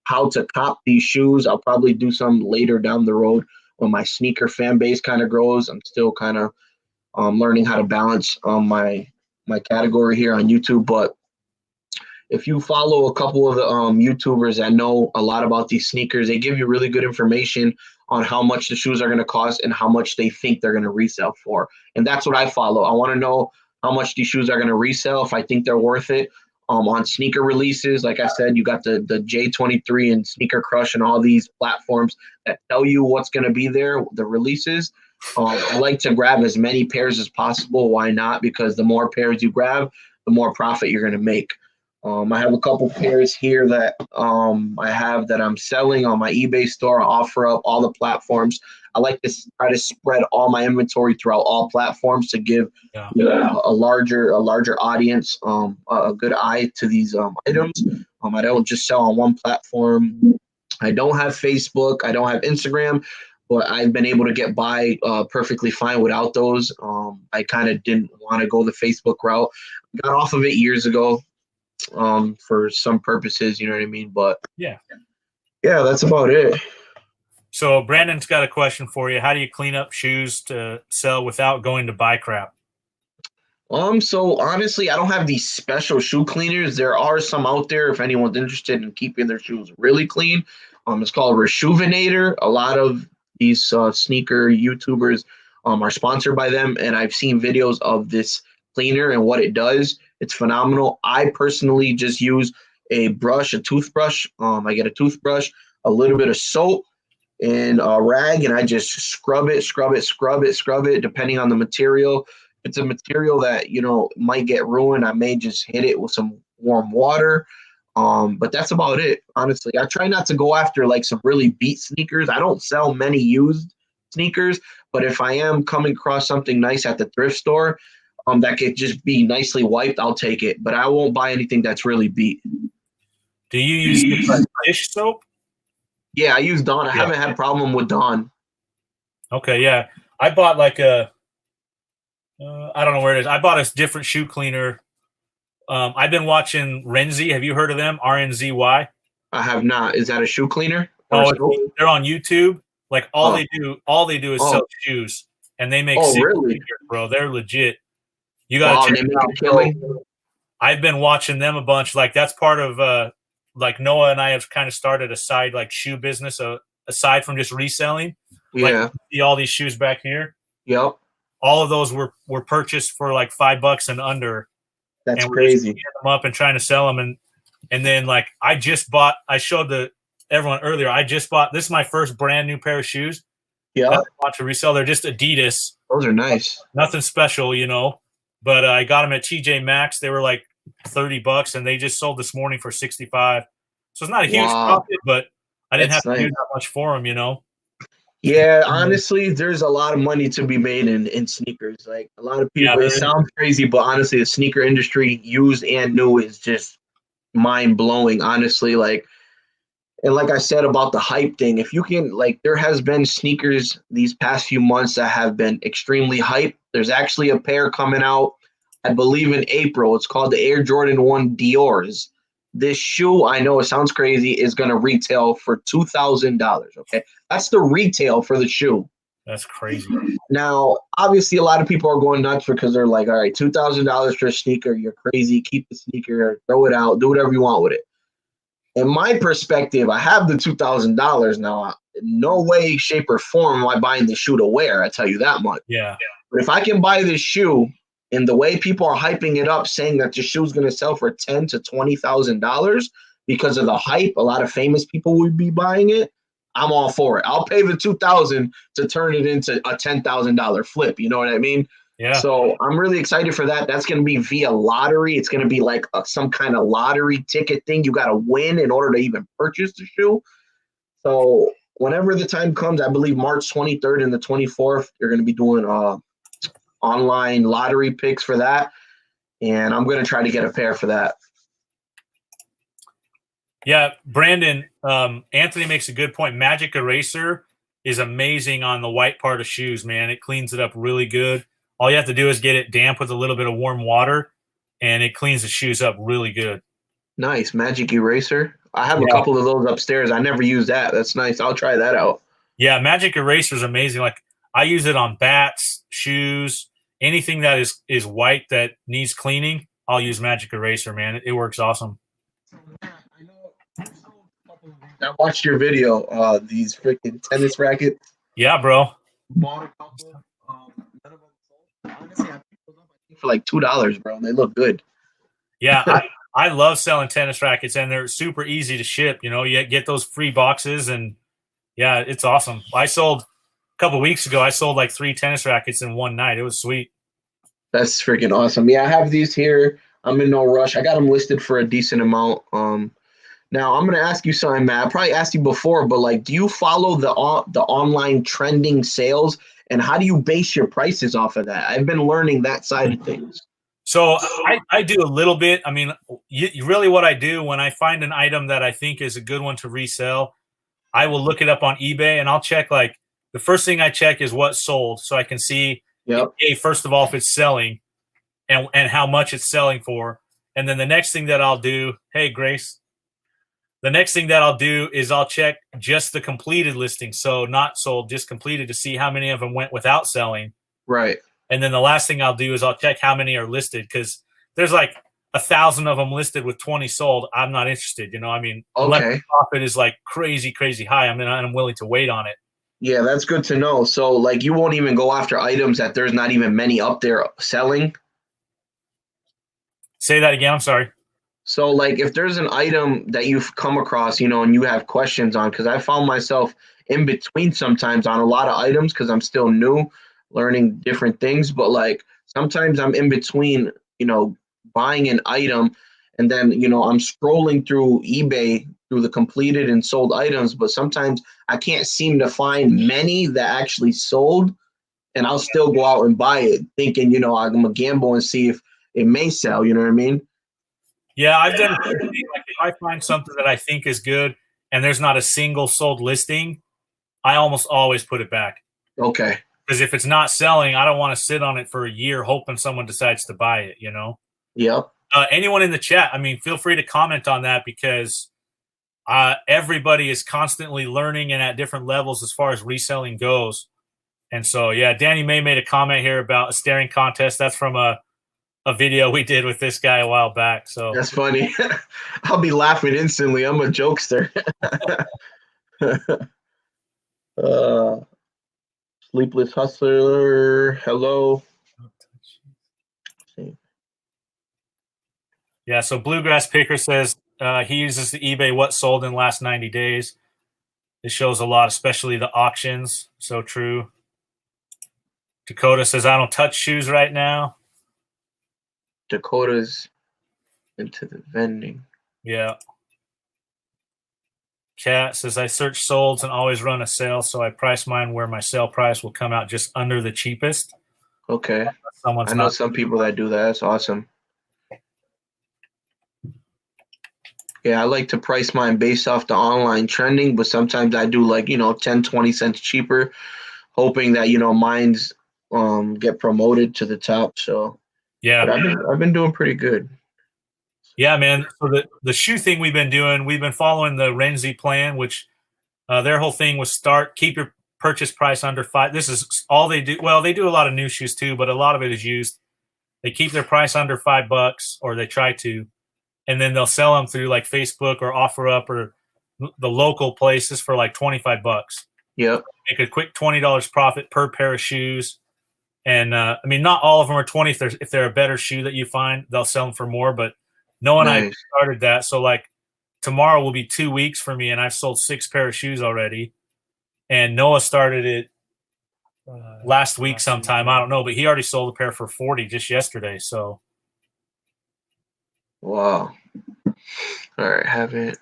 how to cop these shoes. I'll probably do some later down the road when my sneaker fan base kind of grows. I'm still kind of learning how to balance my category here on YouTube. But if you follow a couple of the YouTubers that know a lot about these sneakers, they give you really good information on how much the shoes are going to cost and how much they think they're going to resell for. And that's what I follow. I want to know how much these shoes are going to resell, if I think they're worth it. On sneaker releases, like I said, you got the J23 and Sneaker Crush and all these platforms that tell you what's going to be there, the releases. I like to grab as many pairs as possible. Why not? Because the more pairs you grab, the more profit you're going to make. I have a couple pairs here that I have that I'm selling on my eBay store. I offer up all the platforms. I like to try to spread all my inventory throughout all platforms to give a larger audience a good eye to these items. I don't just sell on one platform. I don't have Facebook. I don't have Instagram, but I've been able to get by perfectly fine without those. I kind of didn't want to go the Facebook route. Got off of it years ago for some purposes, you know what I mean? But yeah, that's about it. So Brandon's got a question for you. How do you clean up shoes to sell without going to buy crap? So honestly, I don't have these special shoe cleaners. There are some out there if anyone's interested in keeping their shoes really clean. It's called Reshoevn8r. A lot of these sneaker YouTubers are sponsored by them, and I've seen videos of this cleaner and what it does. It's phenomenal. I personally just use a toothbrush. I get a toothbrush, a little bit of soap, and a rag, and I just scrub it, depending on the material. If it's a material that, might get ruined, I may just hit it with some warm water. But that's about it, honestly. I try not to go after like some really beat sneakers. I don't sell many used sneakers, but if I am coming across something nice at the thrift store, that could just be nicely wiped, I'll take it. But I won't buy anything that's really beat. Do you use like dish soap? Yeah, I use Dawn. I haven't had a problem with Dawn. Okay, yeah. I bought like I don't know where it is. I bought a different shoe cleaner. I've been watching Renzi. Have you heard of them? RNZY? I have not. Is that a shoe cleaner? Oh, they're on YouTube. Like all they do is sell shoes, and they make really? sneakers, bro. They're legit. You gotta check it out. I've been watching them a bunch. Like that's part of like Noah and I have kind of started a side like shoe business aside from just reselling. Yeah. Like see all these shoes back here. Yep. All of those were purchased for like $5 and under. That's and crazy. We're just them up and trying to sell them, and then like I showed everyone earlier. I just bought this is my first brand new pair of shoes. Yeah. I bought to resell. They're just Adidas. Those are nice. Nothing special, But I got them at TJ Maxx. They were like $30, and they just sold this morning for $65. So it's not a huge profit, but I didn't have to do that much for them, Yeah, honestly, there's a lot of money to be made in sneakers. Like a lot of people, it sounds crazy, but honestly, the sneaker industry, used and new, is just mind blowing. Honestly, and like I said about the hype thing, if you can, there has been sneakers these past few months that have been extremely hyped. There's actually a pair coming out, I believe, in April. It's called the Air Jordan 1 Dior's. This shoe, I know it sounds crazy, is going to retail for $2,000. Okay. That's the retail for the shoe. That's crazy. Now, obviously, a lot of people are going nuts because they're like, all right, $2,000 for a sneaker, you're crazy. Keep the sneaker, throw it out, do whatever you want with it. In my perspective, I have the $2,000 now. No way, shape, or form am I buying this shoe to wear. I tell you that much. Yeah. But if I can buy this shoe, and the way people are hyping it up, saying that the shoe is going to sell for $10,000 to $20,000 because of the hype, a lot of famous people would be buying it. I'm all for it. I'll pay the $2,000 to turn it into a $10,000 flip. You know what I mean? Yeah. So I'm really excited for that. That's going to be via lottery. It's going to be like some kind of lottery ticket thing. You got to win in order to even purchase the shoe. So whenever the time comes, I believe March 23rd and the 24th, you're going to be doing online lottery picks for that. And I'm going to try to get a pair for that. Yeah, Brandon, Anthony makes a good point. Magic Eraser is amazing on the white part of shoes, man. It cleans it up really good. All you have to do is get it damp with a little bit of warm water, and it cleans the shoes up really good. Nice. Magic Eraser. I have a couple of those upstairs. I never use that. That's nice. I'll try that out. Yeah, Magic Eraser is amazing. Like, I use it on bats, shoes, anything that is white that needs cleaning. I'll use Magic Eraser, man. It works awesome. I watched your video. These freaking tennis rackets. Yeah, bro. Bought a couple. None of them sold. Honestly, I picked those up for like $2, bro. They look good. Yeah, I love selling tennis rackets, and they're super easy to ship. You know, you get those free boxes, and yeah, it's awesome. I sold a couple weeks ago. I sold like 3 tennis rackets in one night. It was sweet. That's freaking awesome. Yeah, I have these here. I'm in no rush. I got them listed for a decent amount. Now I'm gonna ask you something, Matt. I probably asked you before, but like, do you follow the online trending sales, and how do you base your prices off of that? I've been learning that side of things. So I do a little bit. I mean, really what I do when I find an item that I think is a good one to resell, I will look it up on eBay, and I'll check, like, the first thing I check is what sold, so I can see, first of all, if it's selling and how much it's selling for. And then the next thing that I'll do, hey, Grace, the next thing that I'll do is I'll check just the completed listing. So not sold, just completed, to see how many of them went without selling. Right. And then the last thing I'll do is I'll check how many are listed, because there's like 1,000 of them listed with 20 sold. I'm not interested. You know, I mean, unless the profit is like crazy, crazy high, I mean, I'm willing to wait on it. Yeah, that's good to know. So like, you won't even go after items that there's not even many up there selling? Say that again. I'm sorry. So like, if there's an item that you've come across, you know, and you have questions on, because I found myself in between sometimes on a lot of items because I'm still new, learning different things. But like, sometimes I'm in between, you know, buying an item, and then, you know, I'm scrolling through eBay through the completed and sold items, but sometimes I can't seem to find many that actually sold, and I'll still go out and buy it thinking, you know, I'm gonna gamble and see if it may sell. You know what I mean? Yeah, I've done like, if I find something that I think is good and there's not a single sold listing, I almost always put it back. Okay. Because if it's not selling, I don't want to sit on it for a year hoping someone decides to buy it, you know? Yep. Anyone in the chat, I mean, feel free to comment on that, because everybody is constantly learning and at different levels as far as reselling goes. And so, yeah, Danny May made a comment here about a staring contest. That's from a video we did with this guy a while back. So that's funny. I'll be laughing instantly. I'm a jokester. Sleepless Hustler. Hello. Yeah. So Bluegrass Picker says he uses the eBay what sold in the last 90 days. It shows a lot, especially the auctions. So true. Dakota says, I don't touch shoes right now. Dakota's into the vending. Yeah. Kat says, I search solds and always run a sale, so I price mine where my sale price will come out just under the cheapest. Okay. I know some people that do that. That's awesome. Yeah, I like to price mine based off the online trending, but sometimes I do, like, you know, 10, 20 cents cheaper, hoping that, you know, mine's get promoted to the top. So yeah, but I've been doing pretty good. Yeah, man. So the shoe thing we've been doing, we've been following the Renzi plan, which their whole thing was keep your purchase price under $5. This is all they do. Well, they do a lot of new shoes too, but a lot of it is used. They keep their price under $5, or they try to, and then they'll sell them through like Facebook or OfferUp or the local places for like $25. Yep. Make a quick $20 profit per pair of shoes. And I mean, not all of them are 20. If they're a better shoe that you find, they'll sell them for more. But no one I started that. So like tomorrow will be 2 weeks for me, and I've sold 6 pair of shoes already. And Noah started it last week sometime. I don't know, but he already sold a pair for 40 just yesterday. So, wow. All right, have it.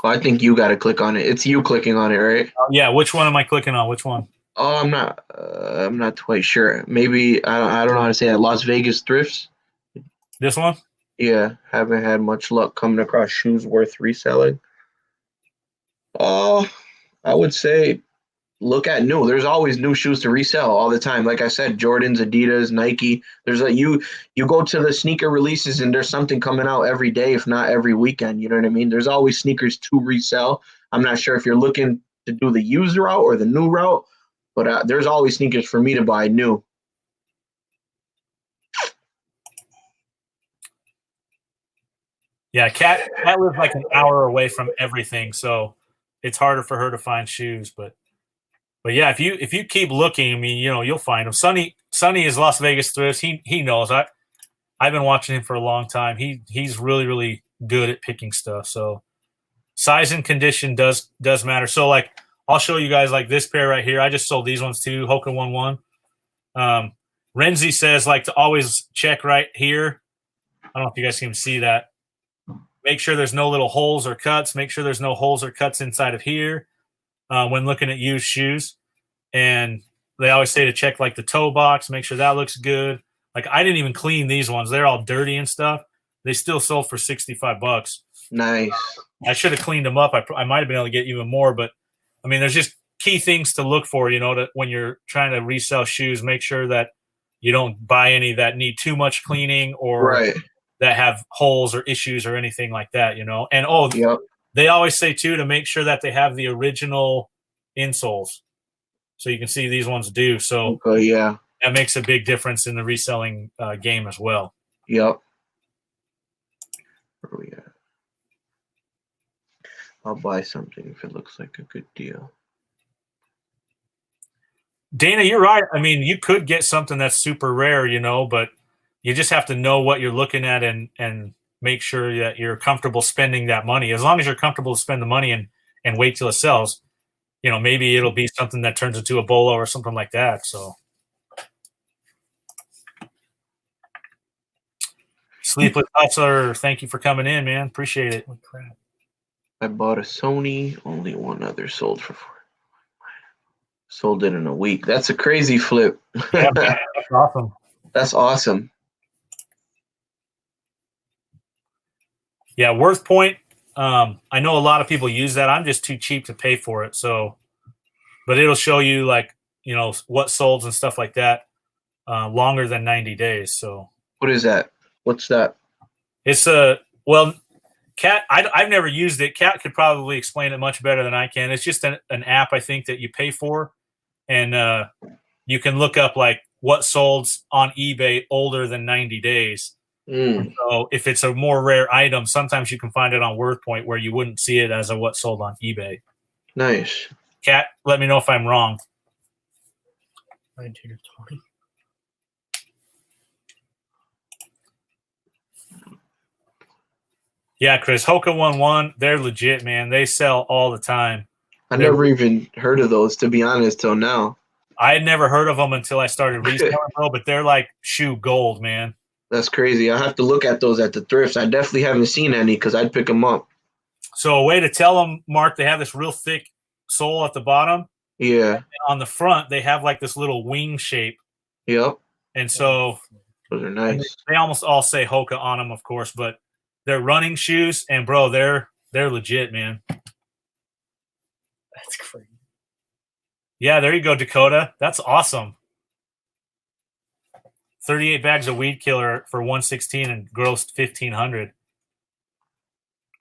Oh, I think you got to click on it. It's you clicking on it, right? Yeah. Which one am I clicking on? Which one? Oh, I'm not quite sure. Maybe I don't know how to say that. Las Vegas Thrifts. This one? Yeah, haven't had much luck coming across shoes worth reselling. Oh, I would say look at new. There's always new shoes to resell all the time. Like I said, Jordans, Adidas, Nike. There's you go to the sneaker releases and there's something coming out every day, if not every weekend. You know what I mean? There's always sneakers to resell. I'm not sure if you're looking to do the used route or the new route, but there's always sneakers for me to buy new. Yeah, Kat lives like an hour away from everything, so it's harder for her to find shoes. But yeah, if you keep looking, I mean, you'll find them. Sonny is Las Vegas Thrifts. He knows. I've been watching him for a long time. He's really, really good at picking stuff. So size and condition does matter. So like I'll show you guys like this pair right here. I just sold these ones too, Hoka 1-1. Renzi says like to always check right here. I don't know if you guys can see that. Make sure there's no little holes or cuts. Make sure there's no holes or cuts inside of here when looking at used shoes. And they always say to check like the toe box, make sure that looks good. Like I didn't even clean these ones. They're all dirty and stuff. They still sold for $65. Nice. I should have cleaned them up. I might have been able to get even more, but I mean, there's just key things to look for, when you're trying to resell shoes. Make sure that you don't buy any that need too much cleaning or that have holes or issues or anything like that, And yep. They always say too to make sure that they have the original insoles. So you can see these ones do. So yeah, that makes a big difference in the reselling game as well. Yep. Where are we at? I'll buy something if it looks like a good deal. Dana, you're right. I mean, you could get something that's super rare, but you just have to know what you're looking at and make sure that you're comfortable spending that money. As long as you're comfortable to spend the money and wait till it sells, maybe it'll be something that turns into a bolo or something like that. So Sleepless Hustler, thank you for coming in, man. Appreciate it. Oh, crap. I bought a Sony. Only one other sold for $4. Sold it in a week. That's a crazy flip. Yeah, that's awesome. That's awesome. Yeah, Worth Point. I know a lot of people use that. I'm just too cheap to pay for it. So, but it'll show you like, what sold and stuff like that longer than 90 days. So what is that? What's that? It's Kat, I've never used it. Kat could probably explain it much better than I can. It's just an app, I think, that you pay for. And you can look up like what sold on eBay older than 90 days. So if it's a more rare item, sometimes you can find it on WorthPoint where you wouldn't see it as a what sold on eBay. Nice. Kat, let me know if I'm wrong. 19 or 20. Yeah, Chris, Hoka 1-1, they're legit, man. They sell all the time. I never even heard of those, to be honest, till now. I had never heard of them until I started reselling, but they're like shoe gold, man. That's crazy. I have to look at those at the thrifts. I definitely haven't seen any because I'd pick them up. So a way to tell them, Mark, they have this real thick sole at the bottom. Yeah. And on the front, they have like this little wing shape. Yep. And so those are nice. They almost all say Hoka on them, of course, but they're running shoes, and bro, they're legit, man. That's crazy. Yeah, there you go, Dakota. That's awesome. 38 bags of weed killer for $116 and grossed $1,500.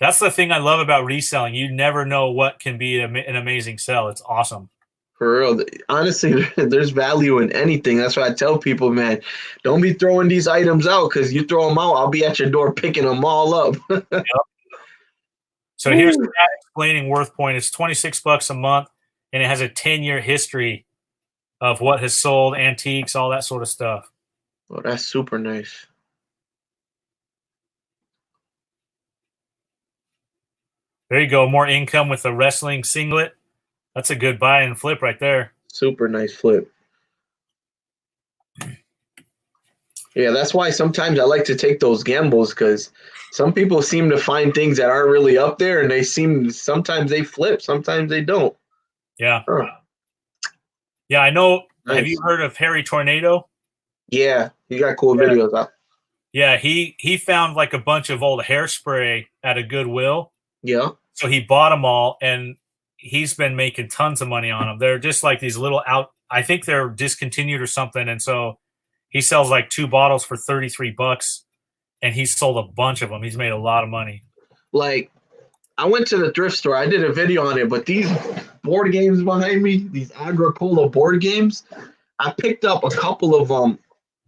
That's the thing I love about reselling. You never know what can be an amazing sell. It's awesome. For real. Honestly, there's value in anything. That's why I tell people, man, don't be throwing these items out because you throw them out, I'll be at your door picking them all up. Yep. So here's the guy explaining Worth Point. It's $26 a month, and it has a 10-year history of what has sold, antiques, all that sort of stuff. Oh, that's super nice. There you go. More income with the wrestling singlet. That's a good buy and flip right there. Super nice flip. Yeah, that's why sometimes I like to take those gambles because some people seem to find things that aren't really up there, and sometimes they flip, sometimes they don't. Yeah. Huh. Yeah, I know. Nice. Have you heard of Harry Tornado? Yeah, he got cool videos out. Yeah, he found like a bunch of old hairspray at a Goodwill. Yeah. So he bought them all, and he's been making tons of money on them. They're just like these little I think they're discontinued or something, and so he sells like 2 bottles for $33, and he's sold a bunch of them. He's made a lot of money. Like, I went to the thrift store. I did a video on it, but these board games behind me, these Agricola board games, I picked up a couple of them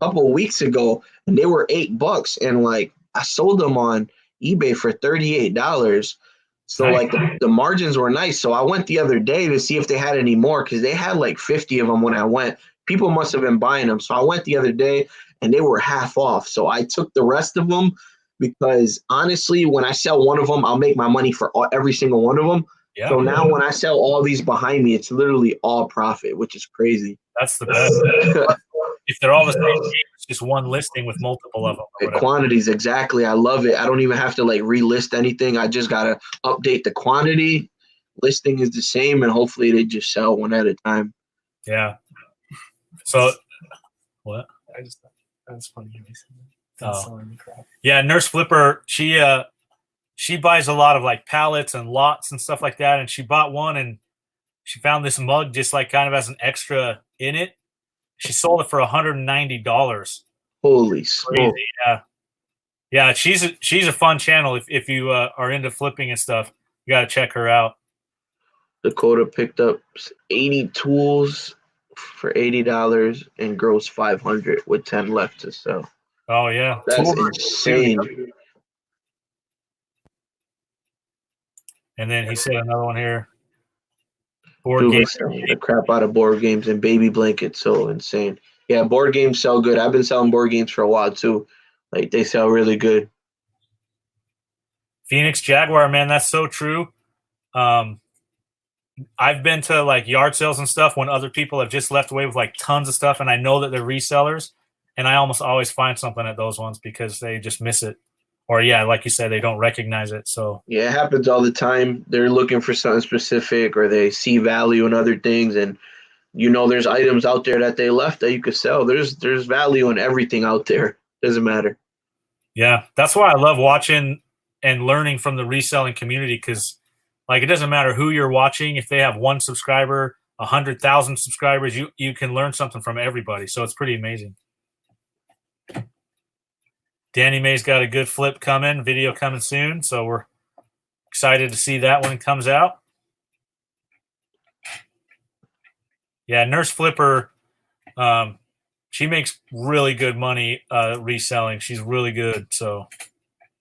a couple of weeks ago, and they were $8. And like, I sold them on eBay for $38. So Nice. like the margins were nice. So I went the other day to see if they had any more because they had like 50 of them when I went. People must have been buying them. So I went the other day and they were half off. So I took the rest of them because honestly, when I sell one of them, I'll make my money for every single one of them. Yeah. So now when I sell all these behind me, it's literally all profit, which is crazy. That's the best. If they're all the same game, it's just one listing with multiple of them. Quantities, exactly. I love it. I don't even have to like relist anything. I just got to update the quantity. Listing is the same, and hopefully they just sell one at a time. Yeah. So, what? I just thought that's funny. Oh. Yeah, Nurse Flipper, she buys a lot of like pallets and lots and stuff like that, and she bought one and she found this mug just like kind of as an extra in it. She sold it for $190. Holy smoke! Yeah. She's a fun channel. If you are into flipping and stuff, you got to check her out. Dakota picked up 80 tools for $80 and grossed $500 with 10 left to sell. Oh yeah, that's insane. And then he said another one here. Board games, the crap out of board games and baby blankets, so insane. Yeah, board games sell good. I've been selling board games for a while too. Like they sell really good. Phoenix Jaguar, man, that's so true. I've been to like yard sales and stuff when other people have just left away with like tons of stuff, and I know that they're resellers, and I almost always find something at those ones because they just miss it. Or yeah, like you said, they don't recognize it. So yeah, it happens all the time. They're looking for something specific, or they see value in other things, and there's items out there that they left that you could sell. There's value in everything out there. Doesn't matter. Yeah, that's why I love watching and learning from the reselling community because, like, it doesn't matter who you're watching. If they have 1 subscriber, 100,000 subscribers, you can learn something from everybody. So it's pretty amazing. Danny May's got a good flip coming, video coming soon. So we're excited to see that when it comes out. Yeah, Nurse Flipper, she makes really good money reselling. She's really good. So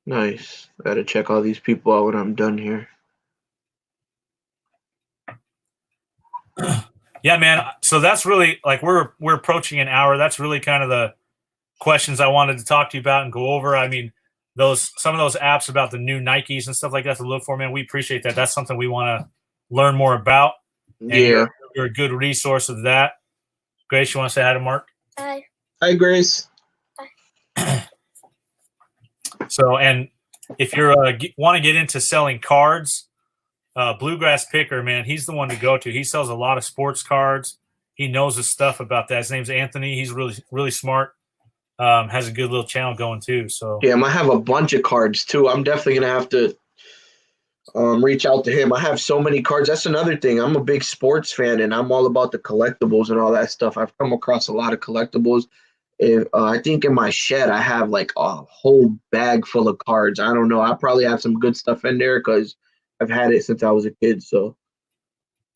nice. Got to check all these people out when I'm done here. Yeah, man. So that's really like we're approaching an hour. That's really kind of the questions I wanted to talk to you about and go over. I mean, some of those apps about the new Nikes and stuff like that to look for, man, we appreciate that. That's something we want to learn more about. And yeah. You're a good resource of that. Grace, you want to say hi to Mark? Hi. Hi, Grace. Hi. So, and if you're want to get into selling cards, Bluegrass Picker, man, he's the one to go to. He sells a lot of sports cards. He knows his stuff about that. His name's Anthony. He's really, really smart. Has a good little channel going too. So yeah, I have a bunch of cards too. I'm definitely gonna have to reach out to him. I have so many cards. That's another thing. I'm a big sports fan, and I'm all about the collectibles and all that stuff. I've come across a lot of collectibles, I think in my shed I have like a whole bag full of cards. I don't know. I probably have some good stuff in there because I've had it since I was a kid. So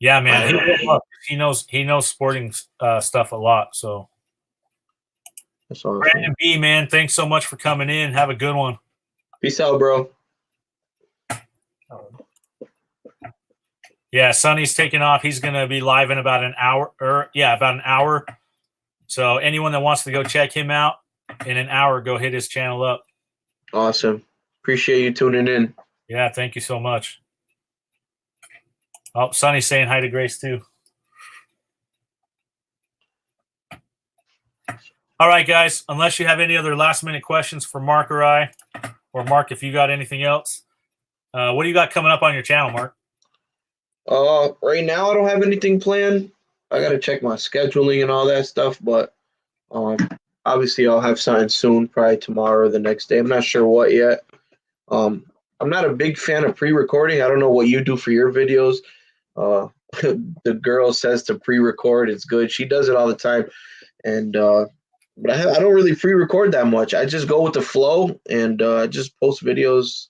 Yeah, man. I, He knows sporting stuff a lot. So that's awesome. Brandon B, man, thanks so much for coming in. Have a good one. Peace out, bro. Yeah, Sonny's taking off. He's going to be live in about an hour. About an hour. So anyone that wants to go check him out in an hour, go hit his channel up. Awesome. Appreciate you tuning in. Yeah, thank you so much. Oh, Sonny's saying hi to Grace too. All right, guys. Unless you have any other last-minute questions for Marc or I, or Marc, if you got anything else, what do you got coming up on your channel, Marc? Right now I don't have anything planned. I gotta check my scheduling and all that stuff, but um, obviously I'll have something soon, probably tomorrow or the next day. I'm not sure what yet. Um, I'm not a big fan of pre-recording. I don't know what you do for your videos. Uh, the girl says to pre-record, it's good. She does it all the time, and but I don't really pre-record that much. I just go with the flow and just post videos.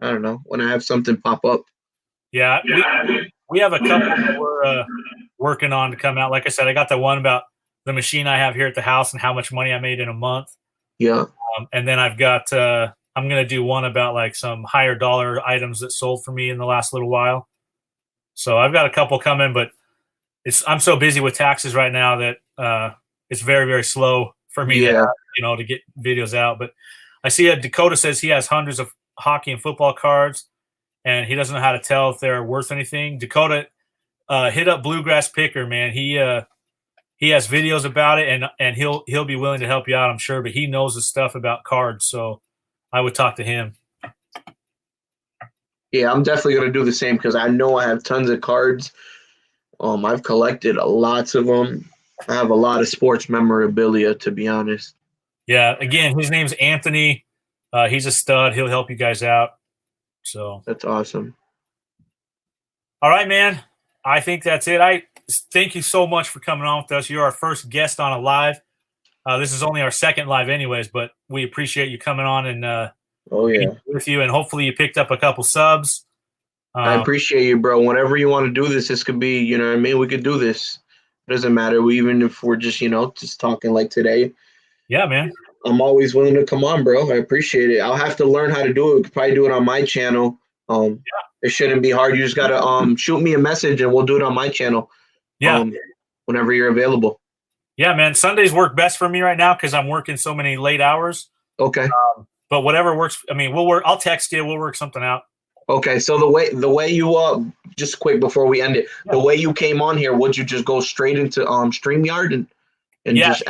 I don't know when I have something pop up. Yeah, we have a couple that we're working on to come out. Like I said, I got the one about the machine I have here at the house and how much money I made in a month. Yeah. And then I've got I'm going to do one about like some higher dollar items that sold for me in the last little while. So I've got a couple coming, but I'm so busy with taxes right now that it's very, very slow for me to get videos out. But I see Dakota says he has hundreds of hockey and football cards, and he doesn't know how to tell if they're worth anything. Dakota, hit up Bluegrass Picker, man. He has videos about it, and he'll be willing to help you out, I'm sure. But he knows the stuff about cards, so I would talk to him. Yeah, I'm definitely gonna do the same because I know I have tons of cards. I've collected lots of them. I have a lot of sports memorabilia, to be honest. Yeah, again, his name's Anthony. He's a stud. He'll help you guys out. So That's awesome. All right, man. I think that's it. I thank you so much for coming on with us. You're our first guest on a live. This is only our second live, anyways, but we appreciate you coming on and with you, and hopefully you picked up a couple subs. I appreciate you, bro. Whenever you want to do this could be, you know what I mean? We could do this. It doesn't matter. Even if we're just, just talking like today. Yeah, man. I'm always willing to come on, bro. I appreciate it. I'll have to learn how to do it. We could probably do it on my channel. It shouldn't be hard. You just gotta shoot me a message and we'll do it on my channel. Yeah. Whenever you're available. Yeah, man. Sundays work best for me right now because I'm working so many late hours. Okay. But whatever works. I mean, we'll work. I'll text you. We'll work something out. Okay. So the way you just quick before we end it, the way you came on here, would you just go straight into StreamYard and just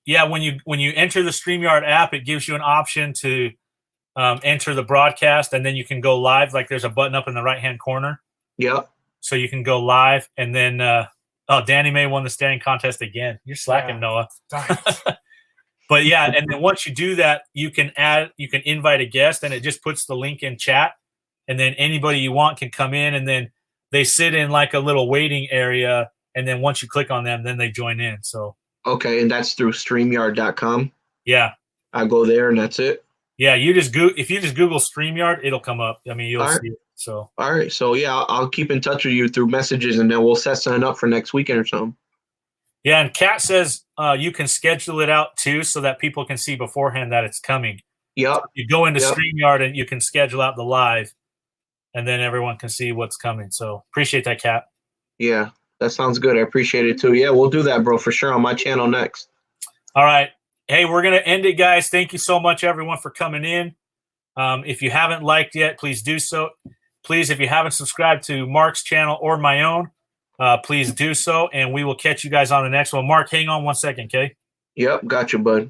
yeah, when you enter the StreamYard app, it gives you an option to enter the broadcast, and then you can go live. Like there's a button up in the right-hand corner. Yeah. So you can go live, and then Danny May won the standing contest again. You're slacking, Noah. But yeah, and then once you do that, you can invite a guest, and it just puts the link in chat, and then anybody you want can come in, and then they sit in like a little waiting area, and then once you click on them, then they join in. So okay, and that's through StreamYard.com. Yeah, I go there, and that's it. Yeah, if you just Google StreamYard, it'll come up. I mean, you'll see it. So all right, so yeah, I'll keep in touch with you through messages, and then we'll set something up for next weekend or something. Yeah, and Kat says you can schedule it out too, so that people can see beforehand that it's coming. Yep. So you go into StreamYard and you can schedule out the live, and then everyone can see what's coming. So appreciate that, Kat. Yeah, that sounds good. I appreciate it too. Yeah, we'll do that, bro, for sure on my channel next. All right. Hey, we're going to end it, guys. Thank you so much, everyone, for coming in. If you haven't liked yet, please do so. Please, if you haven't subscribed to Marc's channel or my own, please do so, and we will catch you guys on the next one. Marc, hang on 1 second, okay? Yep, got you, bud.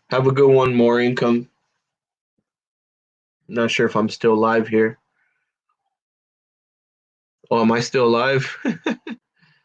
Have a good one. More income. Not sure if I'm still live here. Oh, am I still live?